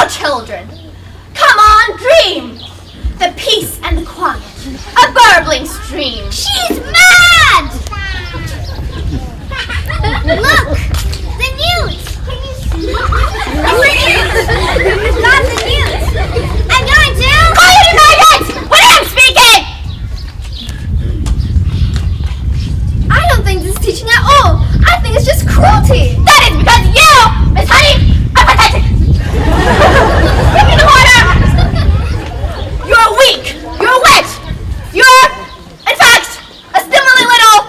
Speaker 6: No, children. Come on, dream. The peace and the quiet. A burbling stream.
Speaker 1: She's mad! Look! The news! Can you see? It's not the news! I'm going to...
Speaker 6: Quiet in my head when I'm speaking!
Speaker 3: I don't think this is teaching at all. I think it's just cruelty.
Speaker 6: That is because you, Miss Honey, are pathetic. Give me the water. You're weak. You're wet. You're, in fact, a stimulating little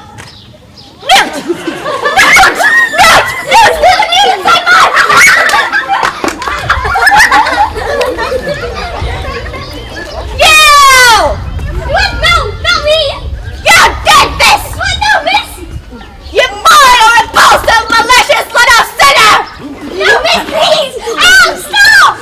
Speaker 6: newt. Newt. The newt inside mine. You!
Speaker 1: What? No, not me!
Speaker 6: You're dead, miss.
Speaker 1: What? No, miss!
Speaker 6: You vile, repulsive, malicious little sinner.
Speaker 1: No, miss, please! Ow, stop!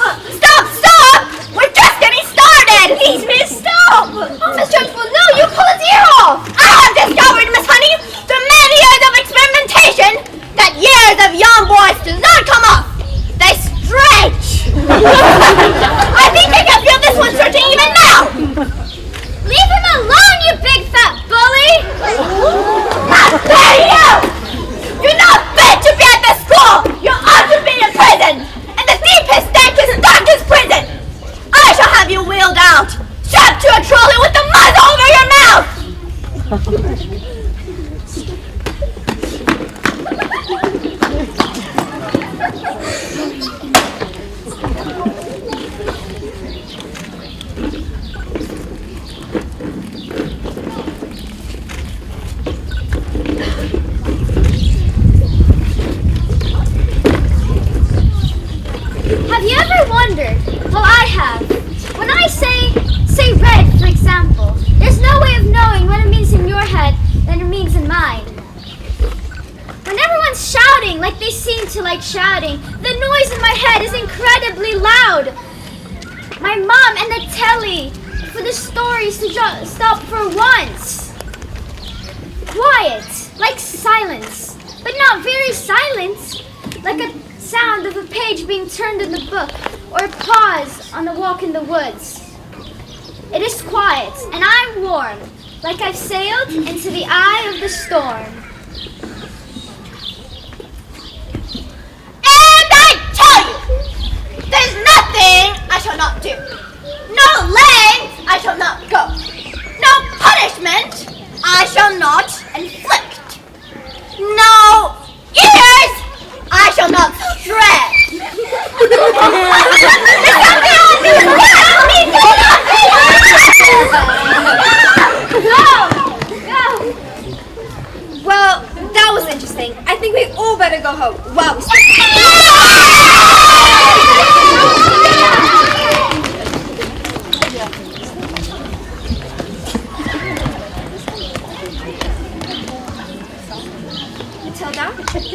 Speaker 6: Stop! We're just getting started. Please, miss, stop. Oh, Miss Trunchbull, no, you pull his ear off. I have discovered, Miss Honey, through many years of experimentation, that years of young boys do not come off. They stretch. I think they can feel this one stretching even now.
Speaker 1: Leave him alone, you big fat bully!
Speaker 6: How dare you! You're not fit to be at the school. You ought to be in prison. And the deepest, dankest, darkest prison. I shall have you wheeled out, strapped to a trolley with the muzzle over your mouth.
Speaker 1: Have you ever wondered? Well, I have. When I say red, for example, there's no way of knowing what it means in your head than it means in mine. When everyone's shouting like they seem to like shouting, the noise in my head is incredibly loud. My mom and the telly for the stories to stop for once. Quiet, like silence, but not very silent, like a sound of a page being turned in the book or a pause on a walk in the woods. It is quiet, and I'm warm, like I've sailed into the eye of the storm.
Speaker 6: And I tell you, there's nothing I shall not do. No lengths I shall not go. No punishment I shall not inflict. No ears I shall not shred.
Speaker 3: Well, that was interesting. I think we all better go home. Wow. Matilda,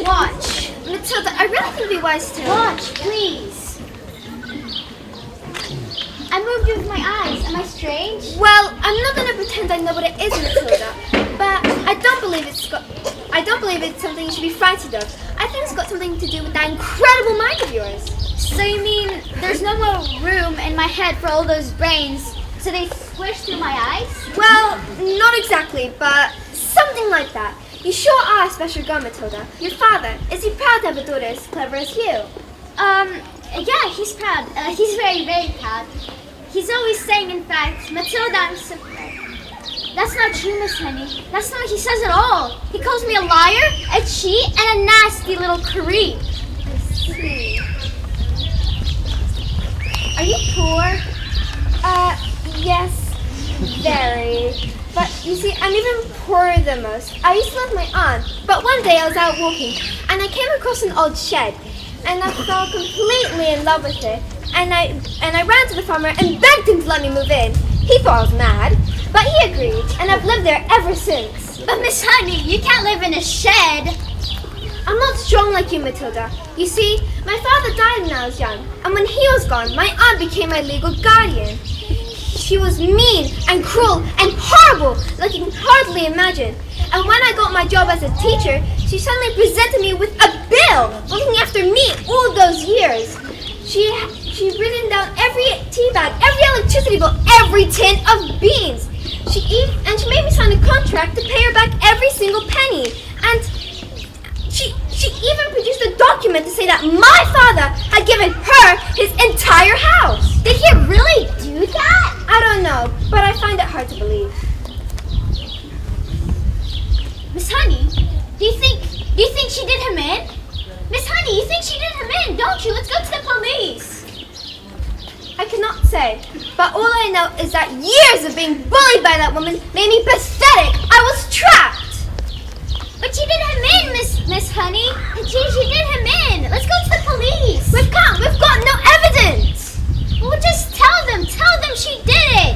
Speaker 3: watch. Matilda, I really think it'd be wise to...
Speaker 1: Watch, please. I moved you with my eyes. Am I strange?
Speaker 3: Well, I'm not gonna pretend I know what it is, Matilda, but I don't believe it's something you should be frightened of. I think it's got something to do with that incredible mind of yours.
Speaker 1: So you mean there's no more room in my head for all those brains, so they squish through my eyes?
Speaker 3: Well, not exactly, but something like that. You sure are a special girl, Matilda. Your father, is he proud to have a daughter as clever as you?
Speaker 1: Yeah, he's proud. He's very, very proud. He's always saying, in fact, Matilda, I'm so proud. That's not true, Miss Henny. That's not what he says at all. He calls me a liar, a cheat, and a nasty little creep.
Speaker 3: I see.
Speaker 1: Are you poor?
Speaker 3: Yes, very. But you see, I'm even poorer than most. I used to love my aunt, but one day I was out walking, and I came across an old shed, and I fell completely in love with it. And I ran to the farmer and begged him to let me move in. He thought I was mad, but he agreed, and I've lived there ever since.
Speaker 1: But Miss Honey, you can't live in a shed.
Speaker 3: I'm not strong like you, Matilda. You see, my father died when I was young, and when he was gone, my aunt became my legal guardian. She was mean and cruel and horrible, like you can hardly imagine. And when I got my job as a teacher, she suddenly presented me with a bill for looking after me all those years. She
Speaker 6: She's written down every tea bag, every electricity bill, every tin of beans. She made me sign a contract to pay her back every single penny. And she even produced a document to say that my father had given her his entire house.
Speaker 1: Did he really do that?
Speaker 6: I don't know, but I find it hard to believe.
Speaker 1: Miss Honey, do you think she did him in? Miss Honey, you think she did him in, don't you? Let's go to the police.
Speaker 6: I cannot say, but all I know is that years of being bullied by that woman made me pathetic. I was trapped.
Speaker 1: But she did him in, Miss Honey. She did him in. Let's go to the police.
Speaker 6: We've got no evidence.
Speaker 1: Well, just tell them she did it.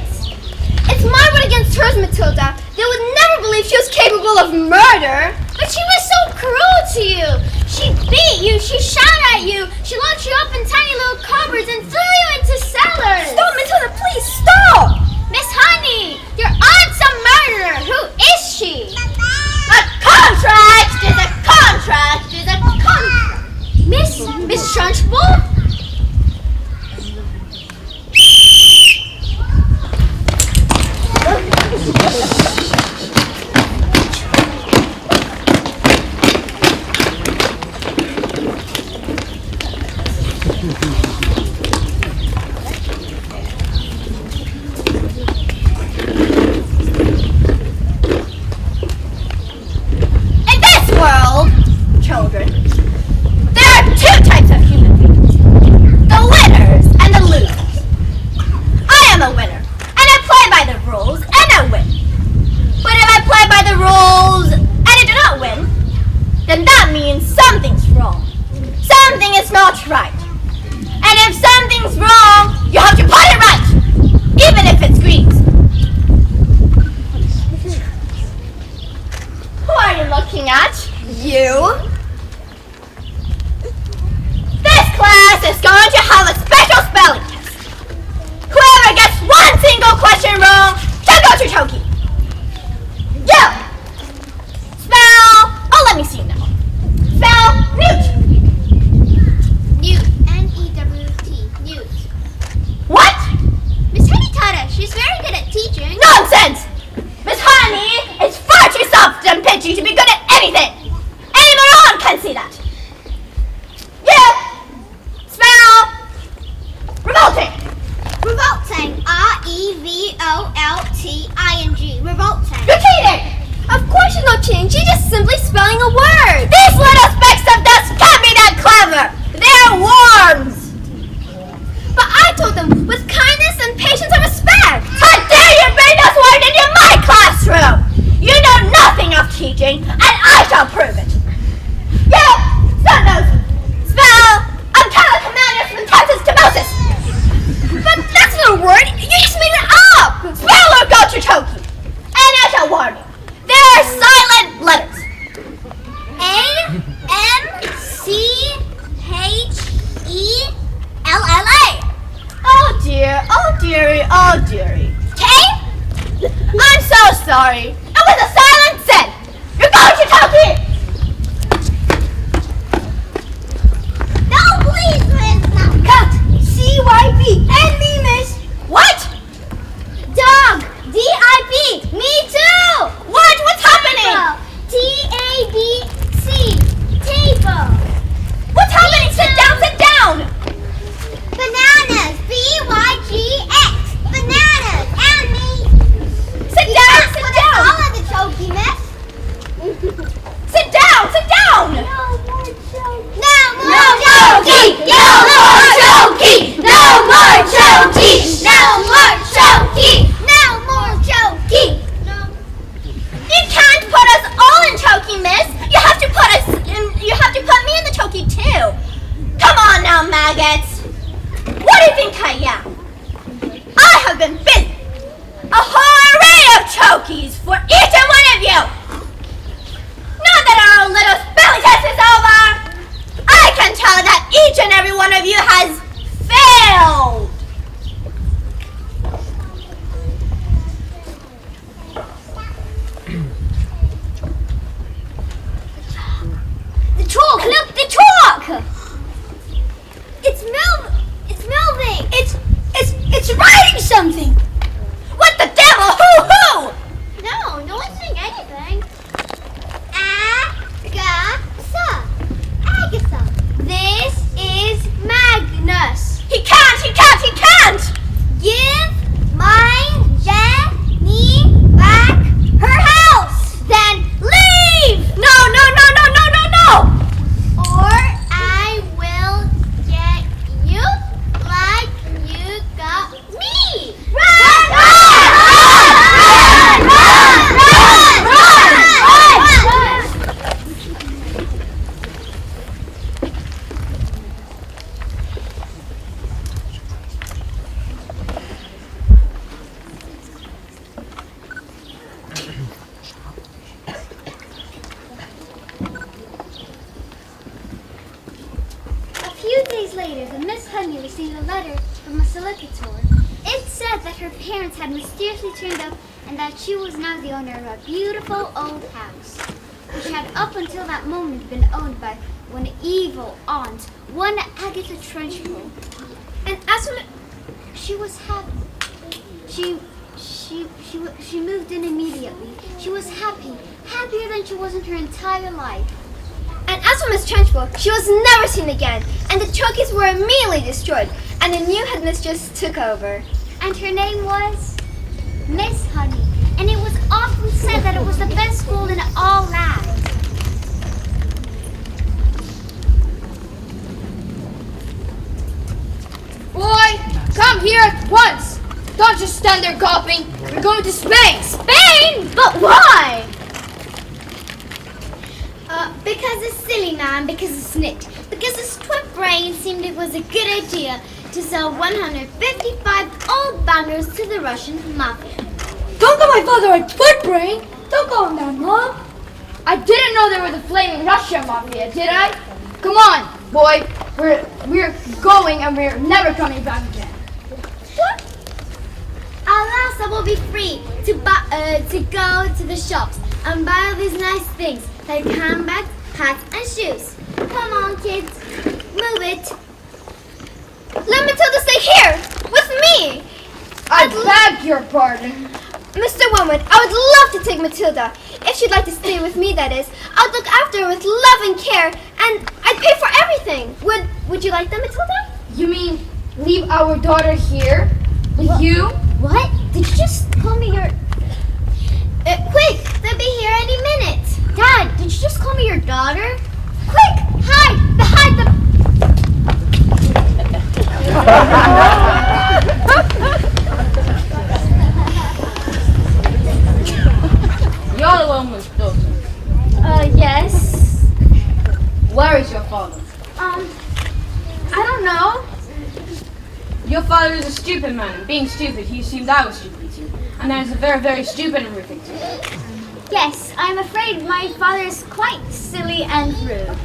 Speaker 6: It's my word against hers, Matilda. They would never believe she was capable of murder.
Speaker 1: But she was so cruel to you. She beat you, she shot at you, she locked you up in tiny little cupboards and threw you into cellars.
Speaker 6: Stop, Matilda, please stop!
Speaker 1: Miss Honey, your aunt's a murderer. Who is she?
Speaker 6: A contract is a contract is a contract.
Speaker 1: Miss Trunchbull?
Speaker 6: Children, there are two types of human beings, the winners and the losers. I am a winner, and I play by the rules, and I win. But if I play by the rules, and I do not win, then that means something's wrong. Something is not right. And if something's wrong, you have to put it right, even if it's green. Who are you looking at? You? This class is going to have a special spelling test. Whoever gets one single question wrong can go to Toki. You! Spell, let me see now. Spell newt.
Speaker 1: Newt. N-E-W-T. Newt.
Speaker 6: What?
Speaker 1: Miss Honey taught us. She's very good at teaching.
Speaker 6: Nonsense! Miss Honey is far too soft and pitchy to be good at anything. Any moron can see that. You! Spell revolting.
Speaker 1: Revolting. R-E-V-O-L-T-I-N-G. Revolting.
Speaker 6: You're cheating! Of course you're not cheating. She's just simply spelling a word. These little specks of dust can't be that clever. They're worms. But I told them with kindness and patience and respect. How dare you bring those words into my classroom? You know nothing of teaching, and I shall prove it. You, son nosy. Spell telecommandus Moses. But that's not a word. You just made it up. Spell or go to Toki. And I shall warn you. There are silent letters.
Speaker 1: A-M-C-H-E-L-L-A.
Speaker 6: Oh dear, oh dearie, oh dearie.
Speaker 1: K?
Speaker 6: I'm so sorry. It was a silent Z. You're going to Toki.
Speaker 1: No, please, Miss. No.
Speaker 6: Cut. C-Y-P. And me, miss. What?
Speaker 1: Dog. D-I-P. Me too.
Speaker 6: What? What's happening?
Speaker 1: T-A-B-C. Table.
Speaker 6: What's happening? Sit down, sit down.
Speaker 1: Bananas. B-Y-G-X. Bananas. And me.
Speaker 6: Sit down, sit down.
Speaker 1: All of the Toki, miss.
Speaker 6: Sit down, sit down.
Speaker 1: No more Toki.
Speaker 6: No more Toki. No more Toki. No more Toki.
Speaker 1: No more Toki.
Speaker 6: You can't put us all in Toki, miss. You have to put us in. You have to put me in the Toki too. Come on now, maggots. What do you think I am? I have been busy. A whole array of Tokis for each and one of you. Now that our little spelling test is over, I can tell that each and every one of you has failed.
Speaker 1: The chalk, look, the chalk! It's
Speaker 5: something.
Speaker 6: What the devil? Who?
Speaker 1: No one's saying anything. Agatha. This is Magnus.
Speaker 6: He can't!
Speaker 1: Give my Jenny back her house.
Speaker 6: Then leave! No!
Speaker 1: Or I will get you like you got me. A few days later, the Miss Honey received a letter from a solicitor. It said that her parents had mysteriously turned up and that she was now the owner of a beautiful old house, which had up until that moment been owned by one evil aunt, one Agatha Trunchbull. And as soon she was happy, she moved in immediately. She was happy, happier than she was in her entire life.
Speaker 6: And as for Miss Trunchbull, she was never seen again, and the trophies were immediately destroyed, and a new headmistress took over.
Speaker 1: And her name was Miss Honey. And it was often said that it was the best school in all lands.
Speaker 3: Boy, come here at once. Don't just stand there gawping. We're going to Spain.
Speaker 6: Spain? But why?
Speaker 1: Because a silly man, because a snitch, because his twin brain seemed it was a good idea to sell 155 old bangers to the Russian mafia.
Speaker 3: Don't call my father a twin brain. Don't call him that, Mom. I didn't know they were the flaming Russian mafia, did I? Come on, boy. We're going and we're never coming back again.
Speaker 1: What? At last I will be free to go to the shops and buy all these nice things like handbags, hats, and shoes. Come on, kids. Move it.
Speaker 6: Let Matilda stay here with me.
Speaker 3: I beg your pardon.
Speaker 6: Mr. Woman, I would love to take Matilda. If she'd like to stay with me, that is. I'd look after her with love and care, and I'd pay for everything. Would you like that, Matilda?
Speaker 3: You mean leave our daughter here with you?
Speaker 1: What? Did you just call me your... quick! They'll be here any minute. Dad, did you just call me your daughter? Quick! Hide! Behind the...
Speaker 3: You're the one who's daughter.
Speaker 1: Yes.
Speaker 3: Where is your father?
Speaker 1: I don't know.
Speaker 7: Your father is a stupid man, and being stupid, he assumed I was stupid too. And that is a very, very stupid and rude thing to do.
Speaker 1: Yes, I'm afraid my father is quite silly and rude.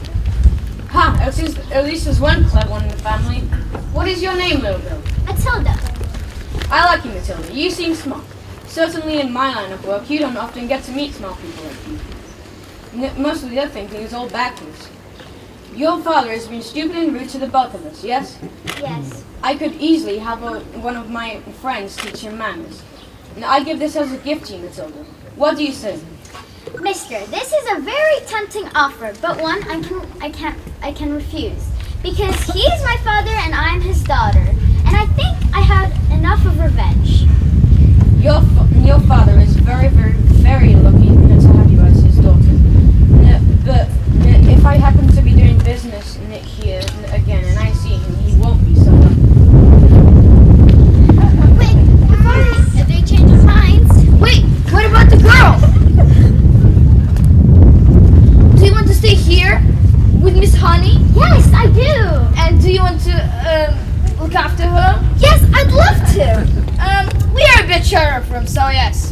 Speaker 7: Ha! At least there's one clever one in the family. What is your name, little girl?
Speaker 1: Matilda.
Speaker 7: I like you, Matilda. You seem smart. Certainly in my line of work, you don't often get to meet smart people like you. Most of their thinking is all backwards. Your father has been stupid and rude to the both of us, yes?
Speaker 1: Yes.
Speaker 7: I could easily have one of my friends teach him manners. And I give this as a gift to you, Matilda. What do you say?
Speaker 1: Mister, this is a very tempting offer, but one I can refuse. Because he is my father and I'm his daughter. And I think I had enough of revenge.
Speaker 7: Your father is very, very, very lucky to have you as his daughter. But if I happen to be doing business here again and I see him, he won't be so lucky.
Speaker 1: Wait, before they change their minds.
Speaker 3: Wait, what about the girl? Do you want to stay here with Miss Honey?
Speaker 1: Yes, I do.
Speaker 3: And do you want to look after her?
Speaker 6: Yes, I'd love to.
Speaker 3: We are a bit short of room, so yes.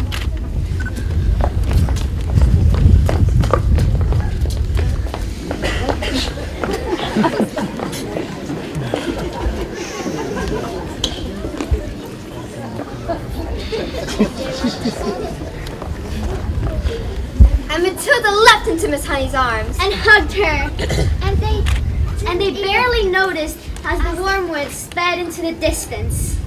Speaker 6: And Matilda leapt into Miss Honey's arms.
Speaker 1: And hugged her. And they barely noticed as the wormwood sped into the distance.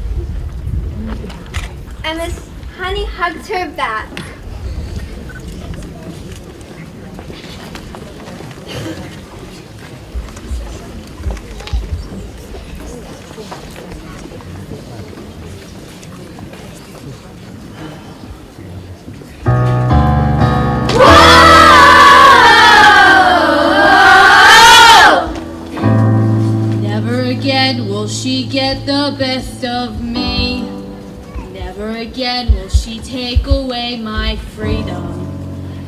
Speaker 6: and Miss Honey hugged her back.
Speaker 2: Never again will she get the best of me. Never again will she take away my freedom.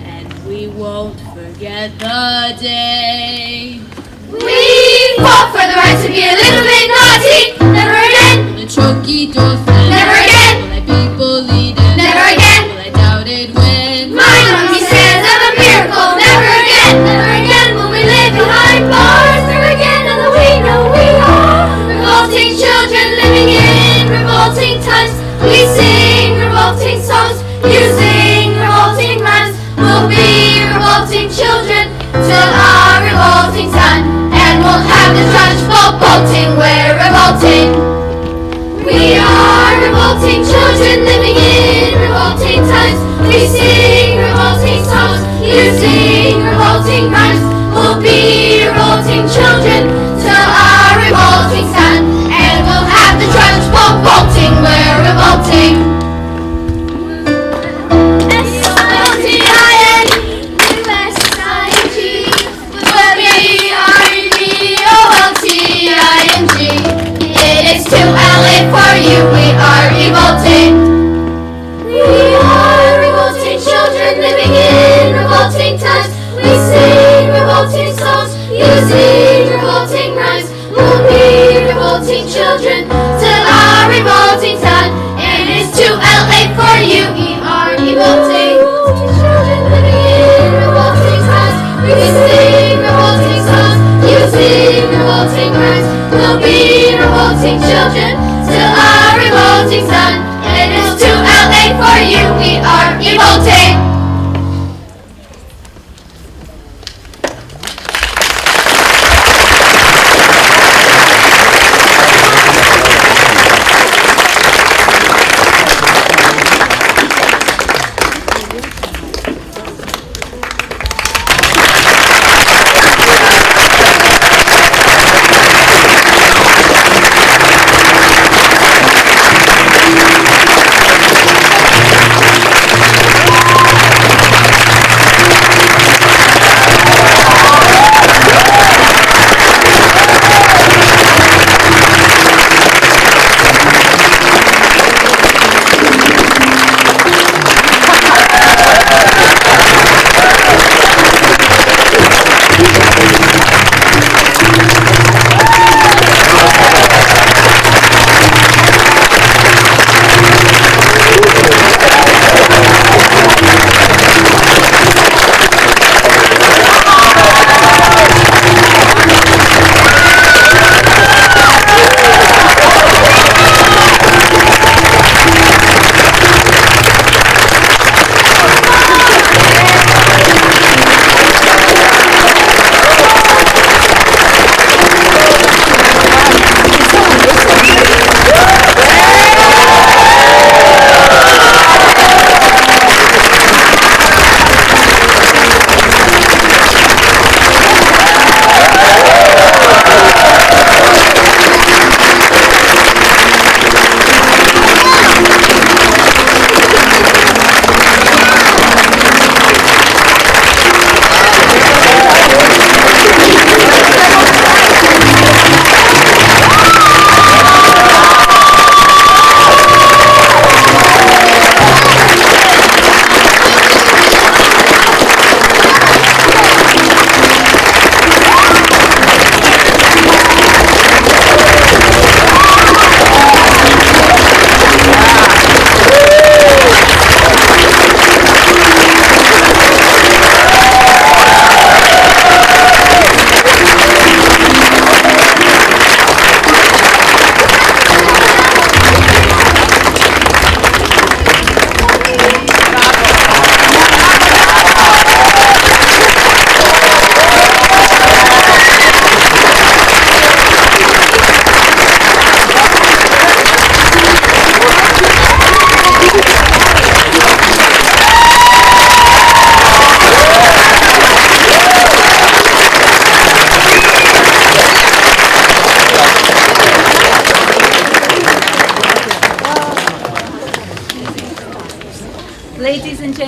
Speaker 2: And we won't forget the day
Speaker 3: We fought for the right to be a little bit naughty. Never again.
Speaker 2: the choky doorstep.
Speaker 3: Never again.
Speaker 2: Will I be bullied? And
Speaker 3: Never again.
Speaker 2: will I doubt it when
Speaker 3: My mommy says I'm a miracle. Never again. Never again will we live behind bars. Never again, although we know we are revolting children living in revolting times. We sing revolting songs using revolting rhymes. We'll be revolting children till our revolting's done, and we'll have the Trunchbull bolting. We're revolting. We are revolting children living in revolting times. We sing revolting songs using revolting rhymes. We'll be revolting children till our revolting's done, and we'll have the Trunchbull bolting. We're revolting. To LA for you, we are revolting. We are revolting children living in revolting times. We sing revolting songs using revolting rhymes. We'll be revolting children till our revolting's done. And it's to LA for you, we are revolting. Children living in revolting times. We sing revolting songs using revolting rhymes. We'll be revolting children till our revolting's done. And it's to LA for you, we are revolting.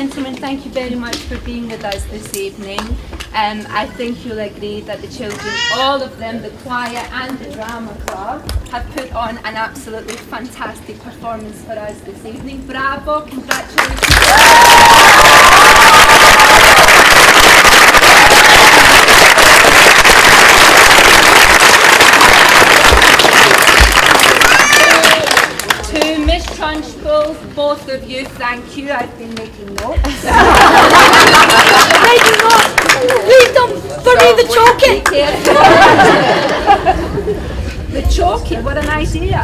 Speaker 8: gentlemen, thank you very much for being with us this evening. I think you'll agree that the children, all of them, the choir and the drama club, have put on an absolutely fantastic performance for us this evening. Bravo, congratulations. To Miss Trunchbull, both of you, thank you. I've been making notes.
Speaker 5: Making notes. Read them for me, the choking.
Speaker 8: The choking, what an idea.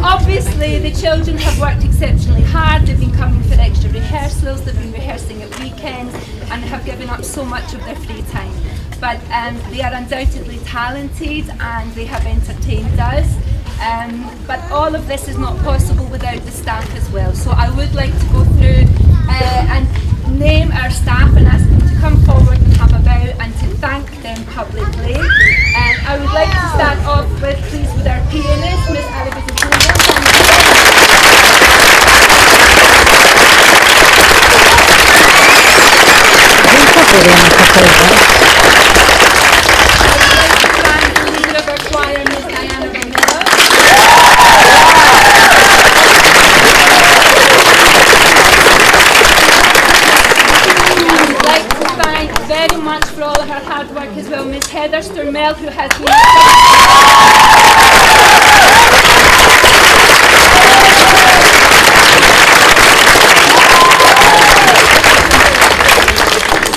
Speaker 8: Obviously, the children have worked exceptionally hard. They've been coming for extra rehearsals, they've been rehearsing at weekends, and have given up so much of their free time. But they are undoubtedly talented and they have entertained us. But all of this is not possible without the staff as well. So I would like to go through and name our staff and ask them to come forward and have a bow and to thank them publicly. I would like to start off with, please, with our pianist, Miss very much for all of her hard work as well, Miss Heather Sturmell, who has been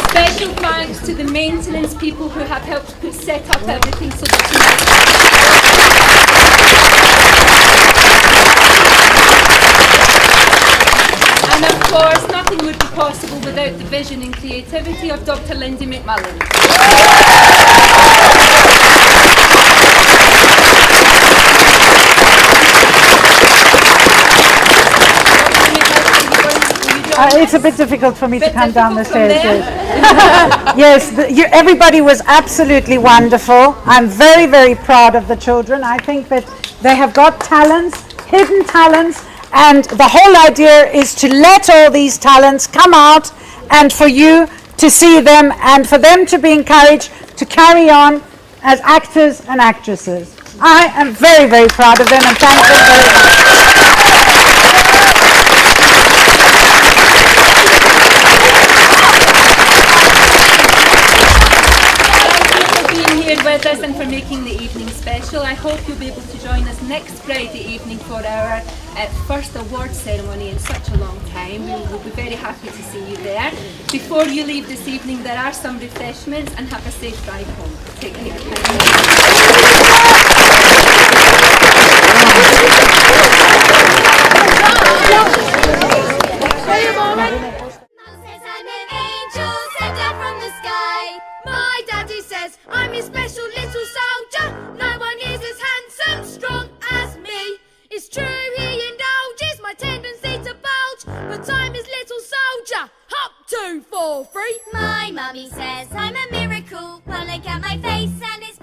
Speaker 8: special thanks to the maintenance people who have helped to set up everything so that and of course, nothing would be possible without the vision and creativity of Dr. Lindy McMullin.
Speaker 4: It's a bit difficult for me to come down the stairs. Yes, everybody was absolutely wonderful. I'm very, very proud of the children. I think that they have got talents, hidden talents, and the whole idea is to let all these talents come out and for you to see them and for them to be encouraged to carry on as actors and actresses. I am very, very proud of them and thank them very much.
Speaker 8: With us and for making the evening special. I hope you'll be able to join us next Friday evening for our first award ceremony in such a long time. We will be very happy to see you there. Before you leave this evening, there are some refreshments, and have a safe drive home. Take care.
Speaker 2: I'm your special little soldier. No one is as handsome, strong as me. It's true, he indulges my tendency to bulge, but I'm his little soldier. Hop, 2, 4, 3.
Speaker 1: My mummy says I'm a miracle. One look at my face and it's